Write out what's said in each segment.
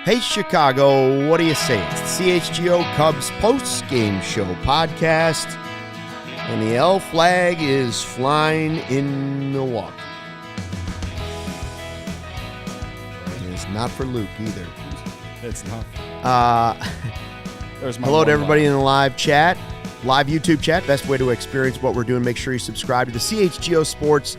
Hey, Chicago, what do you say? It's the CHGO Cubs Postgame Show podcast, and the L flag is flying in Milwaukee. And it's not for Luke either. It's not. Hello to everybody in the live chat, live YouTube chat. Best way to experience what we're doing. Make sure you subscribe to the CHGO Sports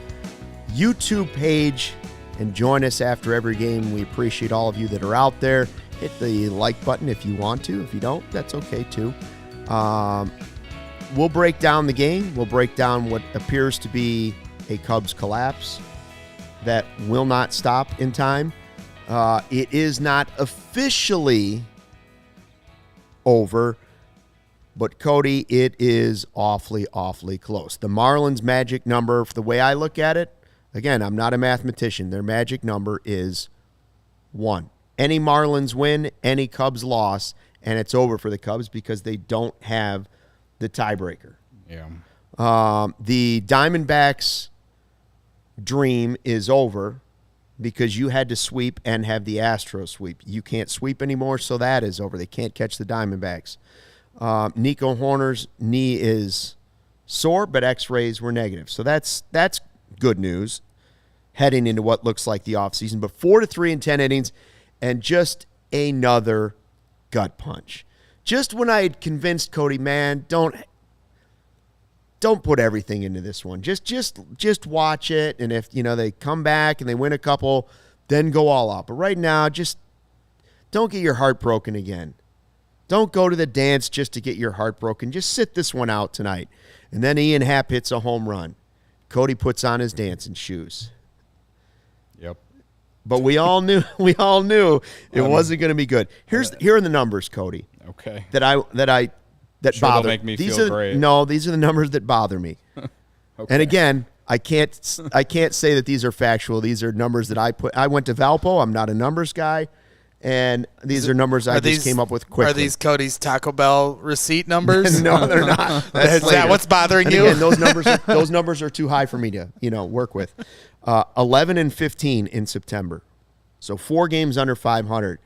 YouTube page and join us after every game. We appreciate all of you that are out there. Hit the like button if you want to. If you don't, that's okay too. We'll break down the game. We'll break down what appears to be a Cubs collapse that will not stop in time. It is not officially over, but Cody, it is awfully, awfully close. The Marlins' magic number, the way I look at it, again, I'm not a mathematician. Their magic number is 1. Any Marlins win, any Cubs loss, and it's over for the Cubs because they don't have the tiebreaker. Yeah. The Diamondbacks' dream is over because you had to sweep and have the Astros sweep. You can't sweep anymore, so that is over. They can't catch the Diamondbacks. Nico Horner's knee is sore, but X-rays were negative. So that's good news heading into what looks like the offseason. But 4-3 in 10 innings and just another gut punch. Just when I had convinced Cody, man, don't put everything into this one. Just watch it, and if they come back and they win a couple, then go all out. But right now, just don't get your heart broken again. Don't go to the dance just to get your heart broken. Just sit this one out tonight. And then Ian Happ hits a home run. Cody puts on his dancing shoes. Yep. But we all knew it wasn't going to be good. Here are the numbers, Cody. Okay. That Sure, bother. make me feel great. No, these are the numbers that bother me. Okay. And again, I can't say that these are factual. These are numbers that I went to Valpo. I'm not a numbers guy. And these are numbers I just came up with quickly. Are these Cody's Taco Bell receipt numbers? No, they're not. Is that what's bothering and you? Again, those numbers are too high for me to work with. 11-15 in September, so 4 games under 500.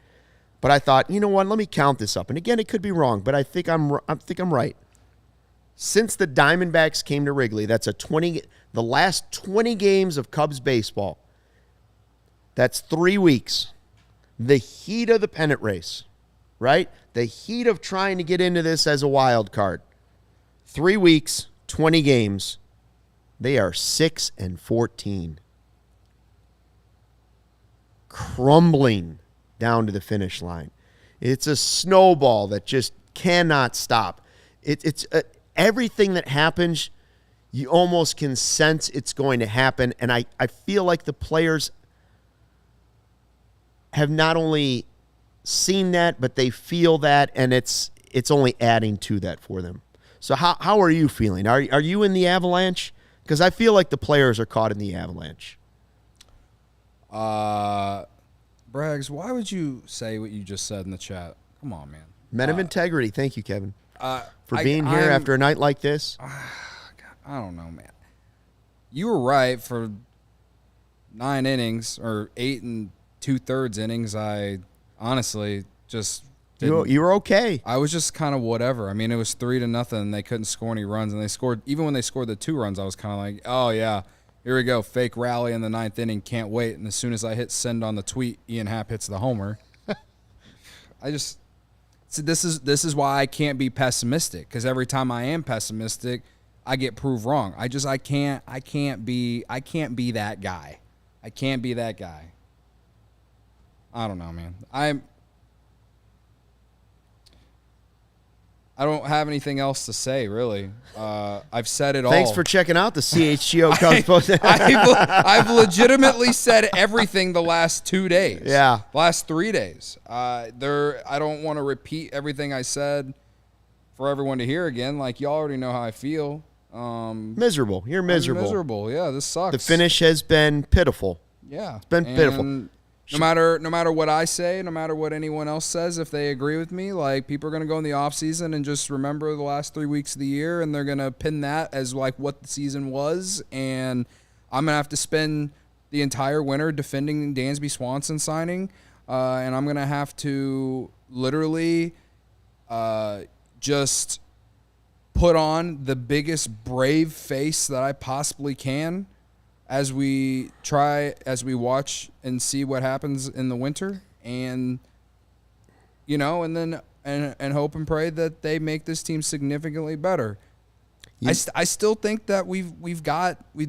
But I thought, you know what? Let me count this up. And again, it could be wrong, but I think I'm right. Since the Diamondbacks came to Wrigley, that's the last 20 games of Cubs baseball. That's 3 weeks. The heat of the pennant race, right? The heat of trying to get into this as a wild card. 3 weeks, 20 games. They are 6-14. Crumbling down to the finish line. It's a snowball that just cannot stop. It's everything that happens, you almost can sense it's going to happen. And I feel like the players have not only seen that, but they feel that, and it's only adding to that for them. So how are you feeling? Are you in the avalanche? Because I feel like the players are caught in the avalanche. Braggs, why would you say what you just said in the chat? Come on, man. Men of integrity. Thank you, Kevin, for being here after a night like this. I don't know, man. You were right for 9 innings or 8 2/3 innings. I honestly just didn't. You were okay. I was just kind of whatever. I mean, it was 3-0. They couldn't score any runs, and they scored. Even when they scored the 2 runs, I was kind of like, oh yeah, here we go, fake rally in the 9th inning. Can't wait. And as soon as I hit send on the tweet, Ian Happ hits the homer. This is why I can't be pessimistic, because every time I am pessimistic, I get proved wrong. I can't be that guy. I can't be that guy. I don't know, man. I don't have anything else to say, really. I've said it all. Thanks for checking out the CHGO Cubs Postgame. I've legitimately said everything the last 2 days. Yeah. Last 3 days. I don't want to repeat everything I said for everyone to hear again. Like, you already know how I feel. Miserable. You're miserable. I'm miserable. Yeah, this sucks. The finish has been pitiful. Yeah. It's been pitiful. No matter what I say, no matter what anyone else says, if they agree with me, like, people are going to go in the offseason and just remember the last 3 weeks of the year, and they're going to pin that as, like, what the season was. And I'm going to have to spend the entire winter defending Dansby Swanson signing. and I'm going to have to literally just put on the biggest brave face that I possibly can as we watch and see what happens in the winter, and and hope and pray that they make this team significantly better. I still think that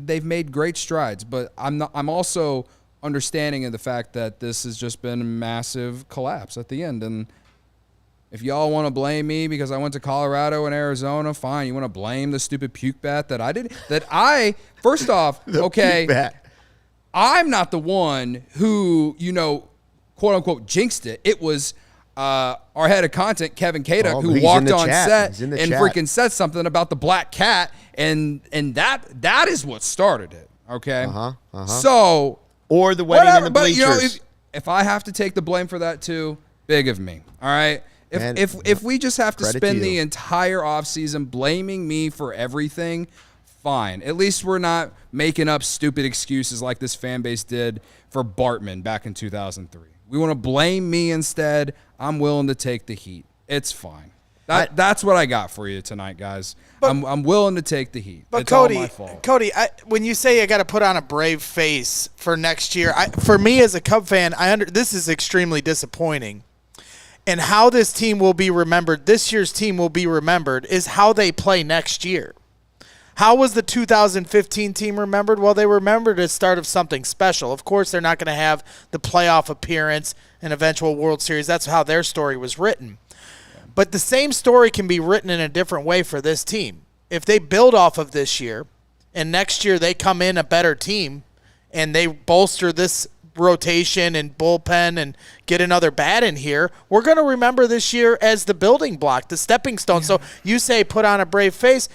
they've made great strides, but I'm also understanding of the fact that this has just been a massive collapse at the end. And if y'all want to blame me because I went to Colorado and Arizona, fine. You want to blame the stupid puke bat that I did? First off, okay, I'm not the one who, quote unquote, jinxed it. It was our head of content, Kevin Kaduk, who walked on set and freaking said something about the black cat, and that is what started it. Okay, so or the wedding in the bleachers. But if I have to take the blame for that too, big of me. All right. If we just have to spend the entire offseason blaming me for everything, fine. At least we're not making up stupid excuses like this fan base did for Bartman back in 2003. We want to blame me instead. I'm willing to take the heat. It's fine. That's what I got for you tonight, guys. I'm willing to take the heat. But it's Cody, all my fault. Cody, when you say I got to put on a brave face for next year, for me as a Cub fan, this is extremely disappointing. And how this team will be remembered, this year's team will be remembered, is how they play next year. How was the 2015 team remembered? Well, they were remembered as start of something special. Of course, they're not going to have the playoff appearance and eventual World Series. That's how their story was written. But the same story can be written in a different way for this team. If they build off of this year and next year they come in a better team and they bolster this rotation and bullpen and get another bat in here, we're going to remember this year as the building block, the stepping stone. Yeah. So you say put on a brave face.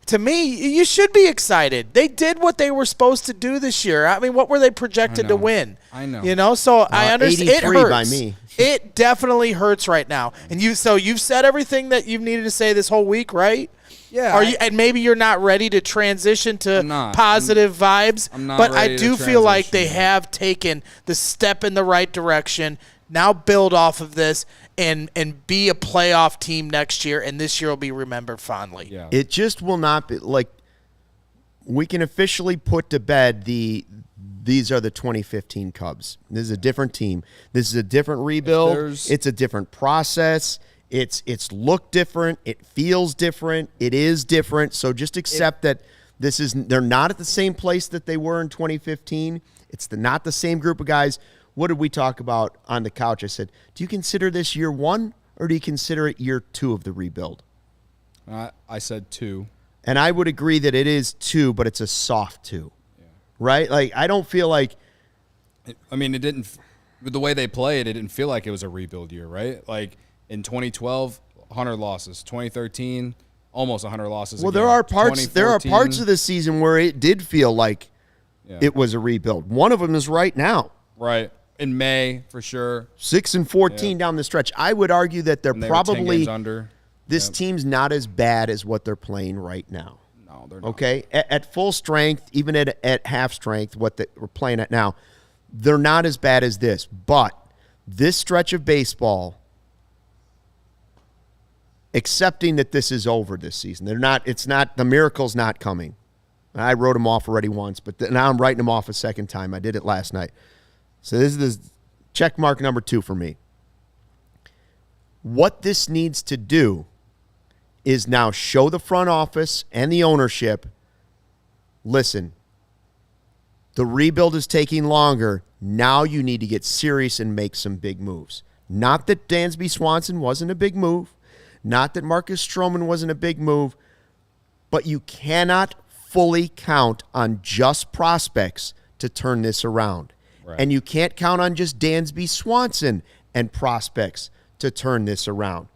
To me, you should be excited. They did what they were supposed to do this year. I mean, what were they projected to win? I know. So I understand. It hurts. By me. It definitely hurts right now. And you've said everything that you've needed to say this whole week, right? Yeah. And maybe you're not ready to transition to positive vibes. I'm not but ready I do feel like they have taken the step in the right direction. Now build off of this and be a playoff team next year, and this year will be remembered fondly. Yeah. It just will not be like we can officially put to bed these are the 2015 Cubs. This is a different team. This is a different rebuild. It's a different process. It's looked different. It feels different. It is different. So just accept that they're not at the same place that they were in 2015. It's not the same group of guys. What did we talk about on the couch? I said, do you consider this year one or do you consider it year two of the rebuild? I said two. And I would agree that it is two, but it's a soft two. Yeah. Right? Like, I don't feel like... I mean, it didn't... With the way they played, it didn't feel like it was a rebuild year, right? Like, in 2012, 100 losses. 2013, almost 100 losses. Well, again. there are parts of the season where it did feel like it was a rebuild. One of them is right now. Right. In May, for sure. 6-14 down the stretch. I would argue that they're probably 10 games under. This team's not as bad as what they're playing right now. No, they're not. Okay? At full strength, even at half strength, what we're playing at now, they're not as bad as this. But this stretch of baseball, accepting that this is over this season, the miracle's not coming. I wrote them off already once, but now I'm writing them off a second time. I did it last night. So this is check mark number 2 for me. What this needs to do is now show the front office and the ownership, listen, the rebuild is taking longer. Now you need to get serious and make some big moves. Not that Dansby Swanson wasn't a big move. Not that Marcus Stroman wasn't a big move. But you cannot fully count on just prospects to turn this around. Right. And you can't count on just Dansby Swanson and prospects to turn this around.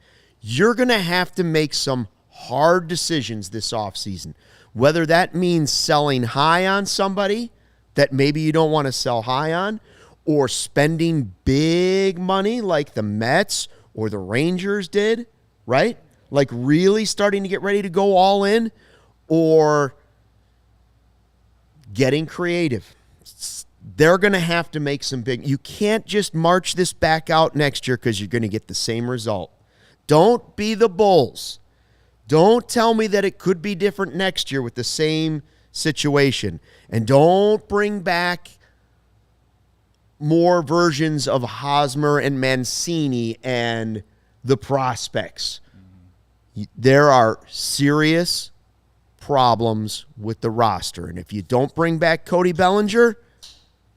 You're going to have to make some hard decisions this offseason, whether that means selling high on somebody that maybe you don't want to sell high on, or spending big money like the Mets or the Rangers did, right? Like really starting to get ready to go all in, or getting creative. they're going to have to make some big. You can't just march this back out next year because you're going to get the same result. Don't be the Bulls. Don't tell me that it could be different next year with the same situation. And don't bring back more versions of Hosmer and Mancini and the prospects. There are serious problems with the roster. And if you don't bring back Cody Bellinger,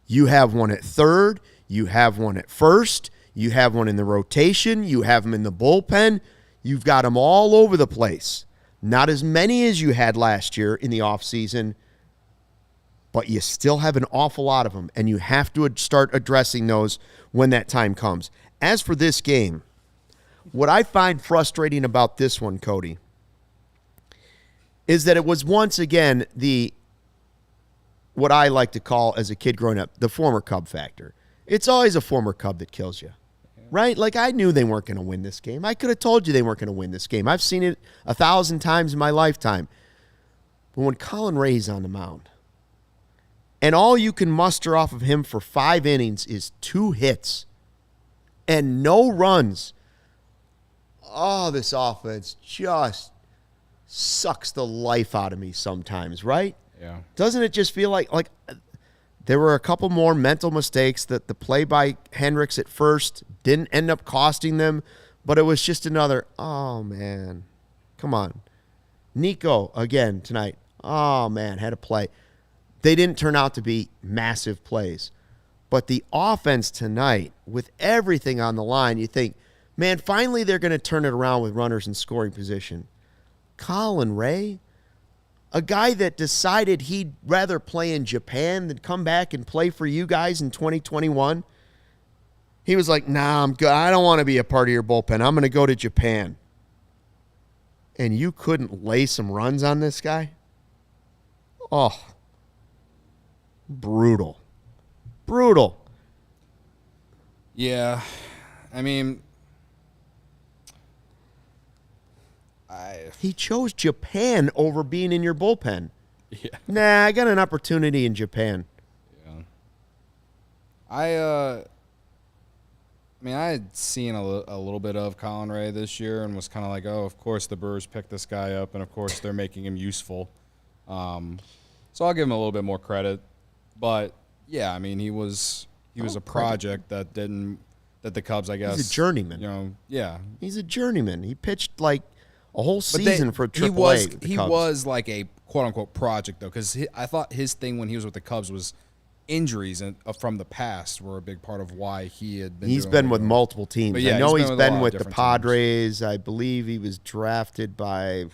you have one at third, you have one at first, you have one in the rotation, you have him in the bullpen. You've got them all over the place. Not as many as you had last year in the offseason, but you still have an awful lot of them, and you have to start addressing those when that time comes. As for this game, what I find frustrating about this one, Cody, is that it was once again what I like to call, as a kid growing up, the former Cub factor. It's always a former Cub that kills you, right? Like, I knew they weren't going to win this game. I could have told you they weren't going to win this game. I've seen it 1,000 times in my lifetime. But when Colin Ray's on the mound, and all you can muster off of him for 5 innings is 2 hits and no runs, oh, this offense just sucks the life out of me sometimes, right? Yeah. Doesn't it just feel like there were a couple more mental mistakes that the play by Hendricks at first didn't end up costing them, but it was just another, oh, man, come on. Nico, again, tonight, oh, man, had a play. They didn't turn out to be massive plays. But the offense tonight, with everything on the line, you think, man, finally they're going to turn it around with runners in scoring position. Colin Ray, a guy that decided he'd rather play in Japan than come back and play for you guys in 2021. He was like, nah, I'm good. I don't want to be a part of your bullpen. I'm going to go to Japan. And you couldn't lay some runs on this guy? Oh, brutal. Brutal. Yeah. I mean, he chose Japan over being in your bullpen. Yeah. Nah, I got an opportunity in Japan. Yeah. I mean, I had seen a little bit of Colin Ray this year and was kind of like, oh, of course the Brewers picked this guy up, and of course they're making him useful. So I'll give him a little bit more credit. But yeah, I mean, he was a project that the Cubs, I guess. He's a journeyman. Yeah. He's a journeyman. He pitched like a whole season for AAA. He was like a quote-unquote project, though, because I thought his thing when he was with the Cubs was injuries from the past were a big part of why he had been. He's been with multiple teams. Yeah, I know he's been with the different Padres. Teams. I believe he was drafted by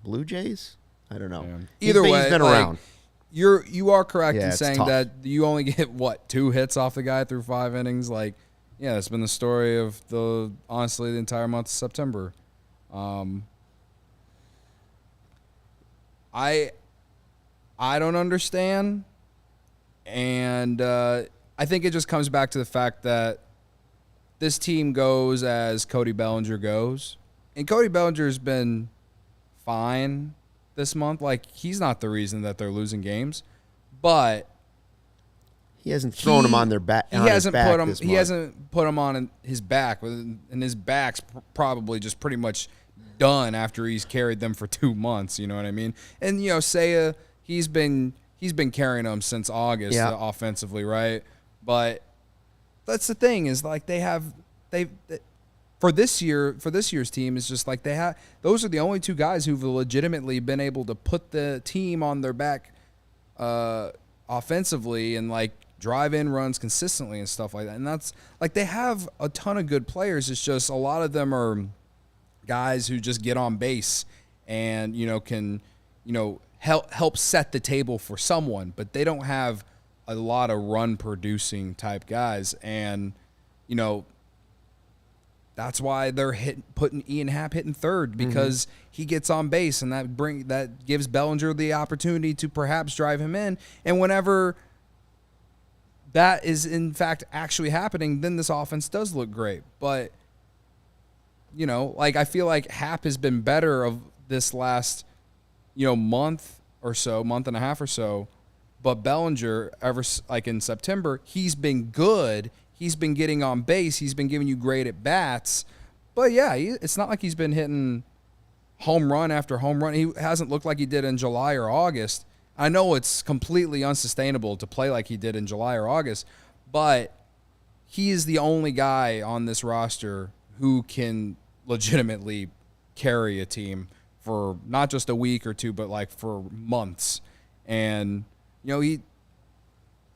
Blue Jays. I don't know. Yeah. Either way, he's been around. You are correct in it's saying tough. that you only get 2 hits off the guy through 5 innings. Like, yeah, that's been the story of honestly the entire month of September. I don't understand, and I think it just comes back to the fact that this team goes as Cody Bellinger goes, and Cody Bellinger's been fine this month. Like, he's not the reason that they're losing games, but he hasn't thrown them on their back. He hasn't put them on his back, and his back's probably just pretty much done after he's carried them for 2 months. You know what I mean? And Seiya, he's been carrying them since August offensively, right? But that's the thing is like for this year's team is just like those are the only 2 guys who've legitimately been able to put the team on their back offensively and like drive in runs consistently and stuff like that. And that's like they have a ton of good players. It's just a lot of them are guys who just get on base and can help set the table for someone, but they don't have a lot of run producing type guys. And that's why they're putting Ian Happ hitting third, because he gets on base, and that gives Bellinger the opportunity to perhaps drive him in. And whenever that is in fact actually happening, then this offense does look great. But I feel like Happ has been better of this last month and a half or so But Bellinger, like in September, he's been good. He's been getting on base. He's been giving you great at bats. But yeah, it's not like he's been hitting home run after home run. He hasn't looked like he did in July or August. I know it's completely unsustainable to play like he did in July or August, but he is the only guy on this roster who can legitimately carry a team for not just a week or two, but like for months. And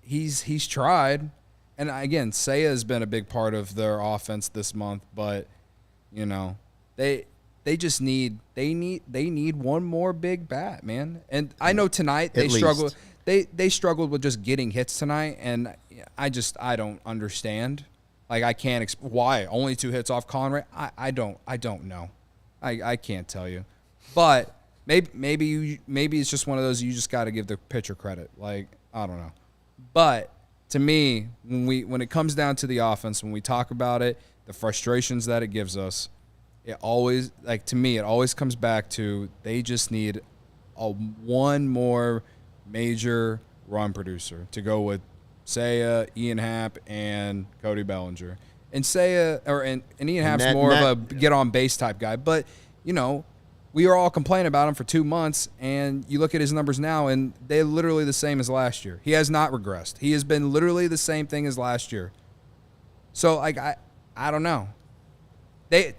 he's tried. And again, Seiya has been a big part of their offense this month, but they just need one more big bat, man. And I know tonight they struggled. They struggled with just getting hits tonight, and I don't understand. Like, I can't why only 2 hits off Conrad. I don't know. I can't tell you. But maybe it's just one of those you just got to give the pitcher credit. Like, I don't know. But to me, when it comes down to the offense, when we talk about it, the frustrations that it gives us, it always comes back to they just need one more major run producer to go with Seiya, Ian Happ, and Cody Bellinger. And Seiya and Ian Happ's more of a get on base type guy, but we are all complaining about him for 2 months, and you look at his numbers now, and they're literally the same as last year. He has not regressed. He has been literally the same thing as last year. So, like, I don't know. They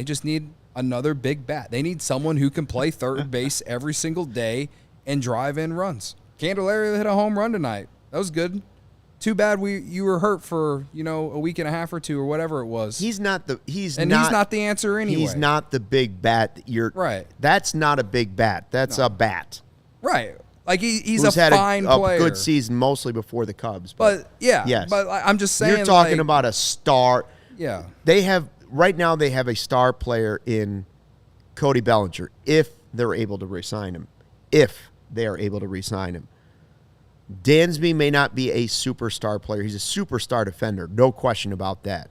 just need another big bat. They need someone who can play third base every single day and drive in runs. Candelario hit a home run tonight. That was good. Too bad you were hurt for a week and a half or 2 or whatever it was. He's not the answer anyway. He's not the big bat that you're right. That's not a big bat. That's a bat. Right. Like he's who's a fine player. A good season mostly before the Cubs. But yeah. Yes. But I'm just saying, you're talking about a star. Yeah. They have a star player in Cody Bellinger if they're able to re-sign him. If they are able to re-sign him. Dansby may not be a superstar player. He's a superstar defender. No question about that.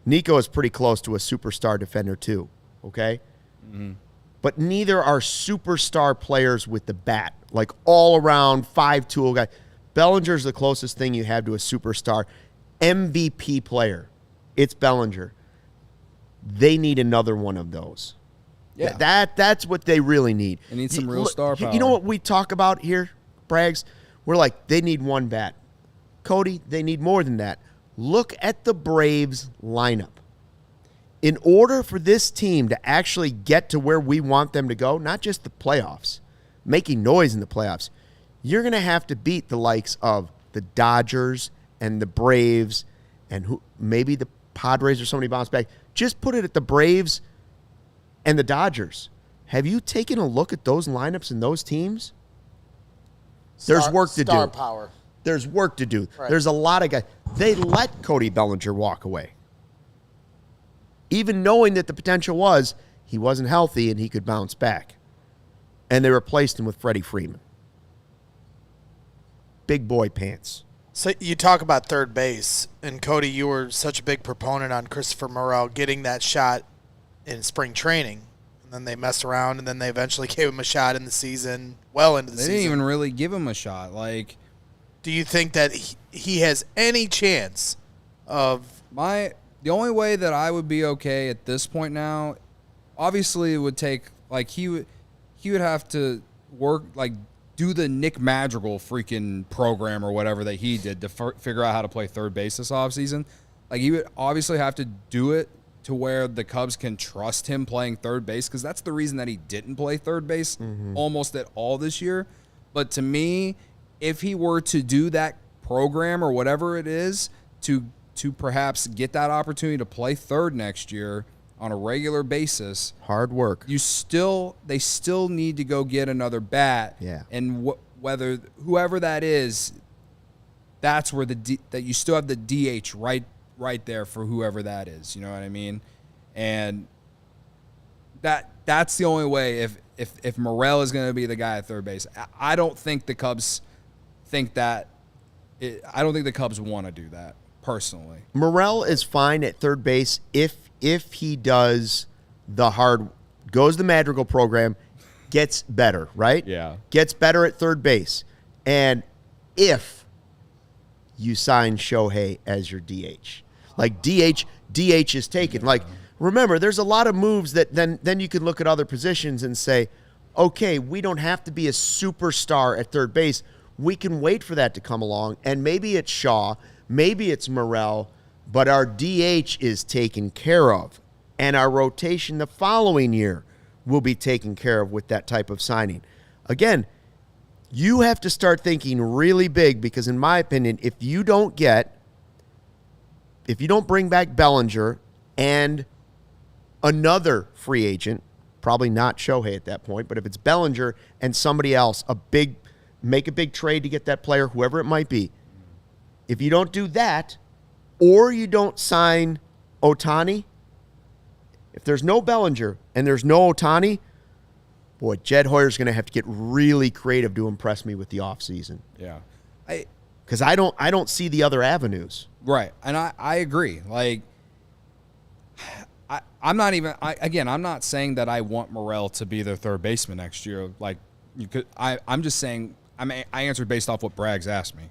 Nico is pretty close to a superstar defender too, okay? Mm-hmm. But neither are superstar players with the bat, like all-around 5-tool guy. Bellinger's the closest thing you have to a superstar. MVP player. It's Bellinger. They need another one of those. Yeah. That's what they really need. They need some real star power. You know what we talk about here, Braggs? We're like, they need one bat. Cody, they need more than that. Look at the Braves lineup. In order for this team to actually get to where we want them to go, not just the playoffs, making noise in the playoffs, you're going to have to beat the likes of the Dodgers and the Braves and maybe the Padres or somebody bounce back. Just put it at the Braves and the Dodgers. Have you taken a look at those lineups and those teams? There's work to do. Star power. There's work to do. Right. There's a lot of guys. They let Cody Bellinger walk away. Even knowing that the potential was he wasn't healthy and he could bounce back. And they replaced him with Freddie Freeman. Big boy pants. So you talk about third base, and Cody, you were such a big proponent on Christopher Morel getting that shot in spring training. Then they messed around, and then they eventually gave him a shot in the season, well into the season. They didn't even really give him a shot. Like, do you think that he has any chance of the only way that I would be okay at this point now, obviously it would take, like, he would have to work, like, do the Nick Madrigal freaking program or whatever that he did to figure out how to play third base this offseason. Like, he would obviously have to do it to where the Cubs can trust him playing third base, because that's the reason that he didn't play third base almost at all this year. But to me, if he were to do that program or whatever it is to perhaps get that opportunity to play third next year on a regular basis, hard work. They still need to go get another bat. Yeah. And whether whoever that is, that's where that you still have the DH right there for whoever that is. You know what I mean? And that's the only way if Morel is going to be the guy at third base. I don't think the Cubs think that. I don't think the Cubs want to do that personally. Morel is fine at third base if he does goes the Madrigal program, gets better, right? Yeah. Gets better at third base. And if you sign Shohei as your DH. Like DH is taken. Like, remember, there's a lot of moves that then you can look at other positions and say, okay, we don't have to be a superstar at third base. We can wait for that to come along, and maybe it's Shaw, maybe it's Morel, but our DH is taken care of, and our rotation the following year will be taken care of with that type of signing. Again, you have to start thinking really big because, in my opinion, if you don't bring back Bellinger and another free agent, probably not Shohei at that point, but if it's Bellinger and somebody else, make a big trade to get that player, whoever it might be. If you don't do that, or you don't sign Ohtani, if there's no Bellinger and there's no Ohtani, boy, Jed Hoyer's going to have to get really creative to impress me with the offseason. Yeah. Because I don't see the other avenues. Right. And I agree. Like, I'm not saying that I want Morel to be their third baseman next year. Like, I'm just saying, I answered based off what Braggs asked me.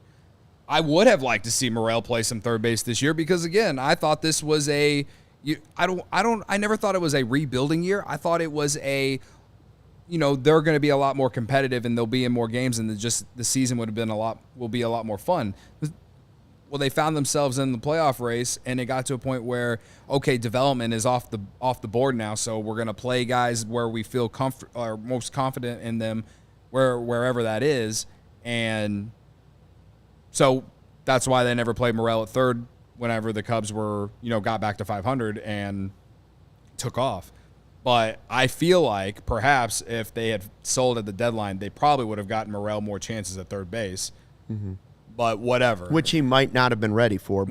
I would have liked to see Morel play some third base this year because, again, I thought this was I never thought it was a rebuilding year. I thought it was they're going to be a lot more competitive and they'll be in more games and the season will be a lot more fun. Well, they found themselves in the playoff race and it got to a point where, okay, development is off the board now, so we're going to play guys where we feel most confident in them, wherever that is, and so that's why they never played Morel at third whenever the Cubs were, got back to 500 and took off. But I feel like perhaps if they had sold at the deadline, they probably would have gotten Morel more chances at third base. Mm-hmm. But whatever. Which he might not have been ready for.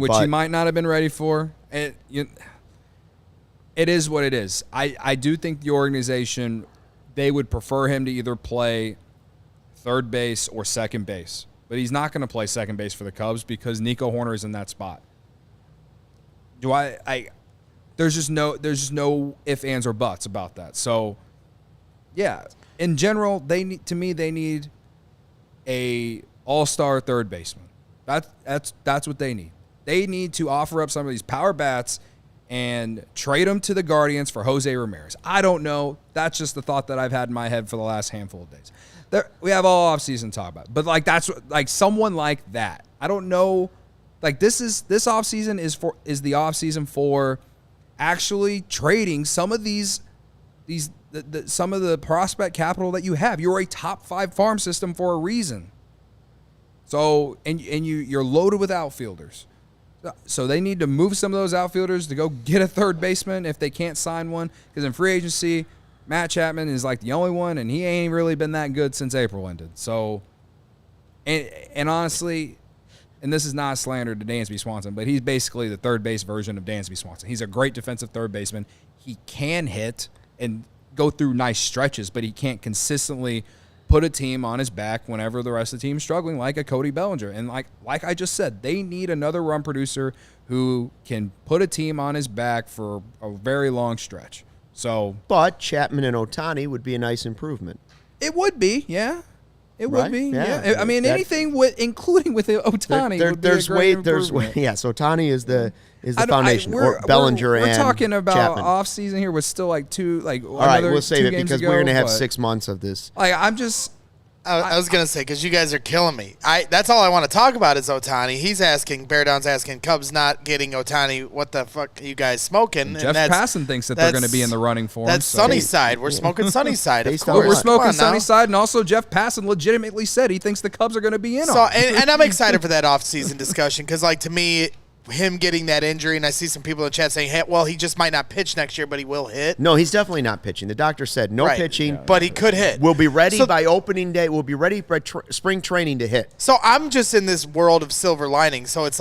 It is what it is. I do think the organization, they would prefer him to either play third base or second base. But he's not going to play second base for the Cubs because Nico Horner is in that spot. There's just no ifs, ands, or buts about that. So, yeah, in general, they need a all-star third baseman. That's what they need. They need to offer up some of these power bats and trade them to the Guardians for Jose Ramirez. I don't know. That's just the thought that I've had in my head for the last handful of days. We have all offseason to talk about, but that's someone like that. I don't know. This offseason is the offseason for actually trading some of some of the prospect capital that you have. You're a top 5 farm system for a reason. So and you're loaded with outfielders. So they need to move some of those outfielders to go get a third baseman if they can't sign one, because in free agency, Matt Chapman is the only one, and he ain't really been that good since April ended. So, and honestly, and this is not a slander to Dansby Swanson, but he's basically the third base version of Dansby Swanson. He's a great defensive third baseman. He can hit and go through nice stretches, but he can't consistently put a team on his back whenever the rest of the team's struggling, like a Cody Bellinger. And like I just said, they need another run producer who can put a team on his back for a very long stretch. So, but Chapman and Ohtani would be a nice improvement. It would be, yeah. It right? would be, yeah. I mean, anything including with Ohtani, would be a great improvement. Yes, Ohtani is the foundation. Or Bellinger we're and talking about Chapman. Off season here with still all right, we'll save it because we're going to have 6 months of this. I was going to say, because you guys are killing me. That's all I want to talk about is Ohtani. Bear Down's asking, Cubs not getting Ohtani, what the fuck are you guys smoking? Jeff Passan thinks that they're going to be in the running for him. That's Sunnyside. We're smoking Sunnyside, of course. We're smoking Sunnyside, and also Jeff Passan legitimately said he thinks the Cubs are going to be in on it. And I'm excited for that offseason discussion because, to me, him getting that injury, and I see some people in the chat saying, hey, well, he just might not pitch next year, but he will hit. No, he's definitely not pitching. The doctor said no pitching. But he could hit. We'll be ready by opening day. We'll be ready by spring training to hit. So I'm just in this world of silver lining. So it's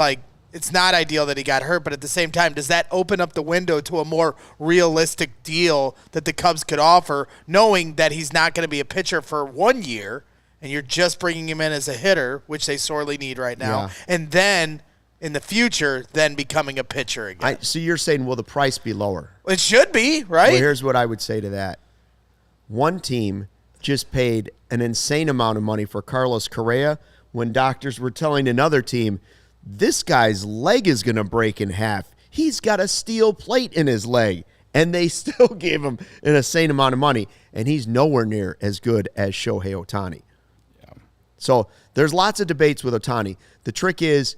it's not ideal that he got hurt, but at the same time, does that open up the window to a more realistic deal that the Cubs could offer, knowing that he's not going to be a pitcher for 1 year, and you're just bringing him in as a hitter, which they sorely need right now, and then in the future, then becoming a pitcher again. So you're saying, will the price be lower? It should be, right? Well, here's what I would say to that. One team just paid an insane amount of money for Carlos Correa when doctors were telling another team, this guy's leg is going to break in half. He's got a steel plate in his leg. And they still gave him an insane amount of money. And he's nowhere near as good as Shohei Ohtani. Yeah. So there's lots of debates with Ohtani. The trick is,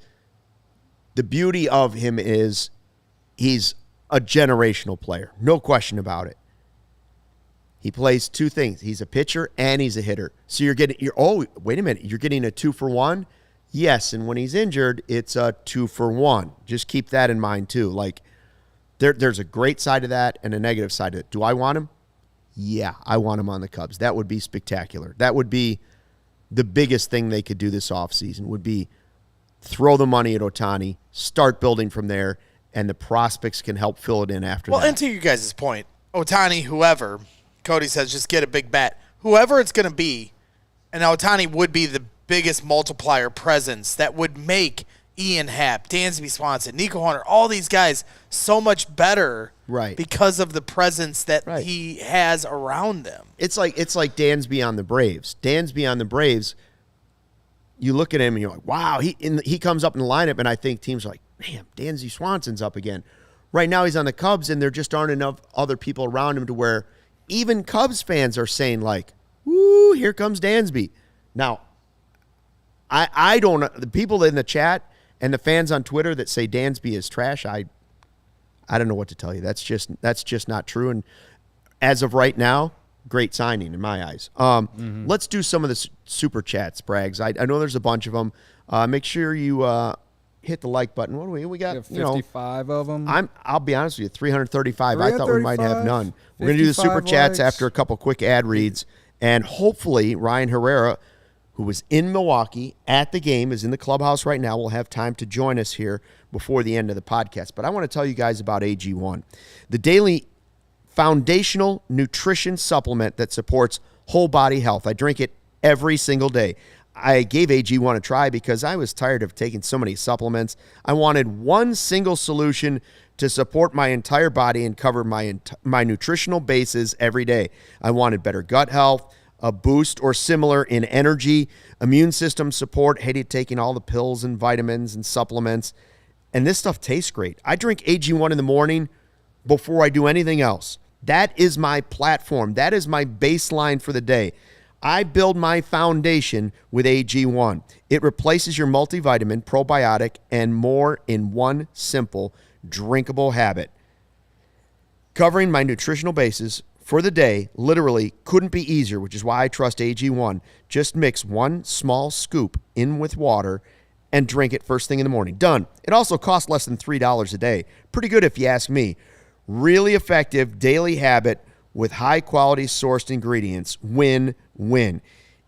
the beauty of him is he's a generational player. No question about it. He plays two things. He's a pitcher and he's a hitter. So wait a minute. You're getting a 2-for-1? Yes, and when he's injured, it's a 2-for-1. Just keep that in mind too. Like, there's a great side of that and a negative side of it. Do I want him? Yeah, I want him on the Cubs. That would be spectacular. That would be the biggest thing they could do this offseason, would be throw the money at Ohtani, start building from there, and the prospects can help fill it in after that. Well, and to you guys' point, Ohtani, whoever, Cody says just get a big bat. Whoever it's going to be, and Ohtani would be the biggest multiplier presence that would make Ian Happ, Dansby Swanson, Nico Horner, all these guys so much better, right, because of the presence that he has around them. It's like Dansby on the Braves. Dansby on the Braves, you look at him and you're like, wow, he comes up in the lineup, and I think teams are like, man, Dansby Swanson's up again. Right now he's on the Cubs, and there just aren't enough other people around him to where even Cubs fans are saying like, woo, here comes Dansby. Now, I don't know. The people in the chat and the fans on Twitter that say Dansby is trash, I don't know what to tell you. That's just not true. And as of right now, great signing in my eyes. Let's do some of the super chats, Braggs. I know there's a bunch of them. Make sure you hit the like button. What do we got? 55 of them. I'll be honest with you, 335. I thought we might have none. We're going to do the super chats after a couple quick ad reads. And hopefully Ryan Herrera, who was in Milwaukee at the game, is in the clubhouse right now, will have time to join us here before the end of the podcast. But I want to tell you guys about AG1, the daily foundational nutrition supplement that supports whole body health. I drink it every single day. I gave AG1 a try because I was tired of taking so many supplements. I wanted one single solution to support my entire body and cover my nutritional bases every day. I wanted better gut health, a boost or similar in energy, immune system support, hated taking all the pills and vitamins and supplements. And this stuff tastes great. I drink AG1 in the morning before I do anything else. That is my platform. That is my baseline for the day. I build my foundation with AG1. It replaces your multivitamin, probiotic, and more in one simple, drinkable habit. Covering my nutritional bases for the day literally couldn't be easier, which is why I trust AG1. Just mix one small scoop in with water and drink it first thing in the morning. Done. It also costs less than $3 a day. Pretty good if you ask me. Really effective daily habit with high-quality sourced ingredients. Win-win.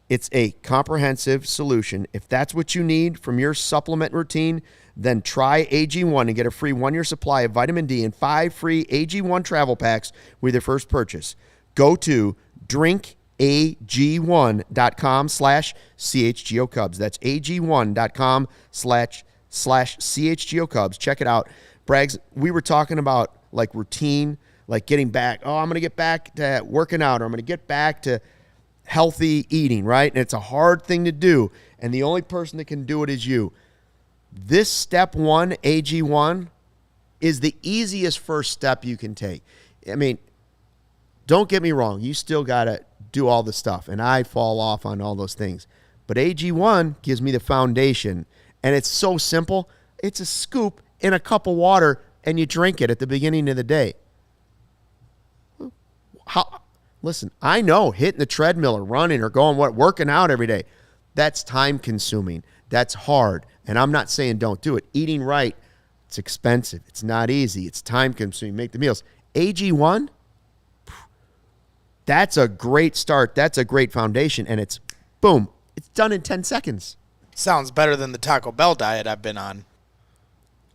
It's a comprehensive solution. If that's what you need from your supplement routine, then try AG1 and get a free 1-year supply of vitamin D and 5 free AG1 travel packs with your first purchase. Go to drinkag1.com/CHGO Cubs. That's ag1.com/CHGO Cubs. Check it out. Braggs, we were talking about like routine, like getting back. Oh, I'm going to get back to working out, or I'm going to get back to healthy eating, right? And it's a hard thing to do. And the only person that can do it is you. This step one, AG1, is the easiest first step you can take. I mean, don't get me wrong. You still got to do all the stuff, and I fall off on all those things. But AG1 gives me the foundation, and it's so simple. It's a scoop in a cup of water, and you drink it at the beginning of the day. Listen, I know hitting the treadmill or running or working out every day, that's time-consuming. That's hard. And I'm not saying don't do it. Eating right, it's expensive. It's not easy. It's time-consuming. Make the meals. AG1, that's a great start. That's a great foundation. And it's, boom, it's done in 10 seconds. Sounds better than the Taco Bell diet I've been on.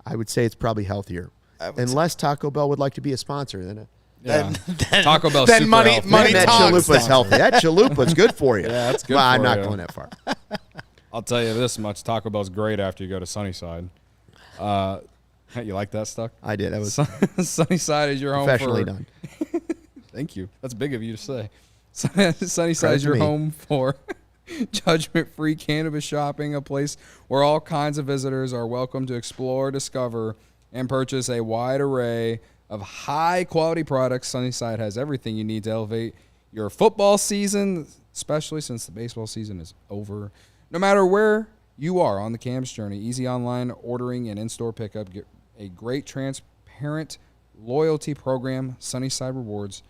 I would say it's probably healthier. Unless Taco Bell would like to be a sponsor. Then Taco Bell. Then super money healthy. that chalupa's healthy. That chalupa's good for you. Yeah, that's good. Well, for I'm not you. going that far. I'll tell you this much: Taco Bell's great after you go to Sunnyside. You like that, Stuck? I did. That was Sunnyside is your home. professionally done. Thank you. That's big of you to say. Sunnyside is your home for Judgment-free cannabis shopping, a place where all kinds of visitors are welcome to explore, discover, and purchase a wide array of high-quality products. Sunnyside has everything you need to elevate your football season, especially since the baseball season is over. No matter where you are on the Cam's journey, easy online ordering and in-store pickup, get a great transparent loyalty program, Sunnyside Rewards.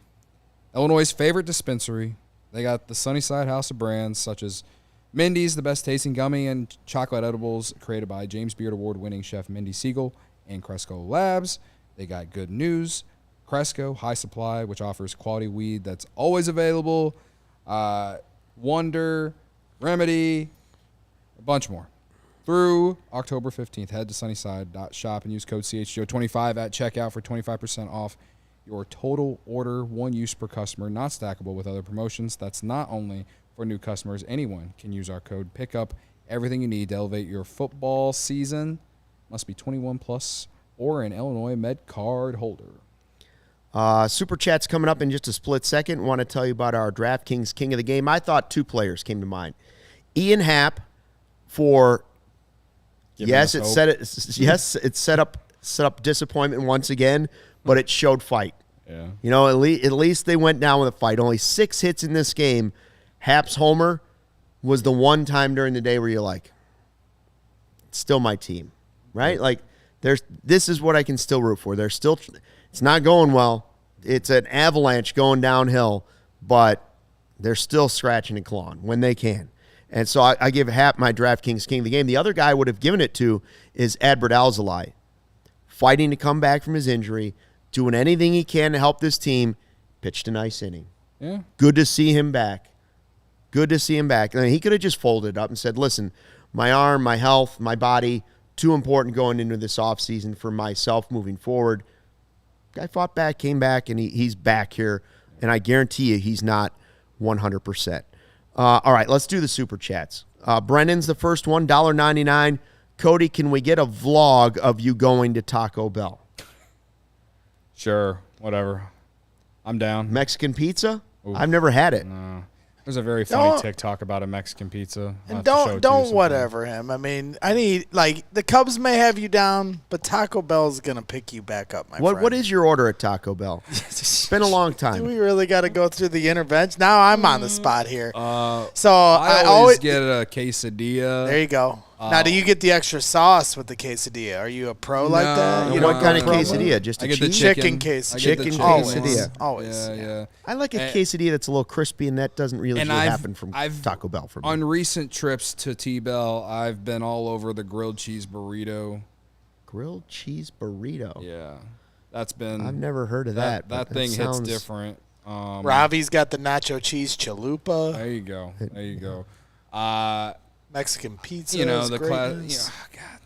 Illinois' favorite dispensary. They got the Sunnyside House of brands such as Mindy's, the best tasting gummy and chocolate edibles created by James Beard Award-winning chef Mindy Siegel and Cresco Labs. They got Good News, Cresco, High Supply, which offers quality weed that's always available, Wonder, Remedy, a bunch more. Through October 15th, head to sunnyside.shop and use code CHGO25 at checkout for 25% off your total order. One use per customer, not stackable with other promotions. That's not only for new customers. Anyone can use our code. Pick up everything you need to elevate your football season. Must be 21 plus or an Illinois Med card holder. Super Chat's coming up in just a split second. Want to tell you about our DraftKings King of the Game. I thought two players came to mind. Ian Happ for it set up disappointment once again, but it showed fight. Yeah. You know, at least they went down with a fight. Only 6 hits in this game. Happ's homer was the one time during the day where you're like, it's still my team, right? Like, this is what I can still root for. It's not going well. It's an avalanche going downhill, but they're still scratching and clawing when they can. And so I give Happ my DraftKings King of the Game. The other guy I would have given it to is Adbert Alzolay, fighting to come back from his injury, doing anything he can to help this team. Pitched a nice inning. Yeah. Good to see him back. I mean, he could have just folded up and said, listen, my arm, my health, my body, too important going into this offseason for myself moving forward. Guy fought back, came back, and he's back here. And I guarantee you he's not 100%. All right, let's do the Super Chats. Brennan's the first one, $1.99. Cody, can we get a vlog of you going to Taco Bell? Sure, whatever. I'm down. Mexican pizza? Oof. I've never had it. No. There's a very funny TikTok about a Mexican pizza. And don't whatever him. I mean, the Cubs may have you down, but Taco Bell's going to pick you back up, my friend. What is your order at Taco Bell? It's been a long time. Do we really got to go through the intervention? Now I'm on the spot here. So I always get a quesadilla. There you go. Now, do you get the extra sauce with the quesadilla? Are you a pro like that? You know what kind of quesadilla? Just a get the cheese? Chicken quesadilla. Chicken quesadilla. Always. Yeah. I like a quesadilla that's a little crispy, and that doesn't really happen from Taco Bell for me. On recent trips to T-Bell, I've been all over the grilled cheese burrito. Grilled cheese burrito? Yeah. That's been... I've never heard of that. That thing hits different. Ravi's got the nacho cheese chalupa. There you go. Mexican pizza. You know, the class. God.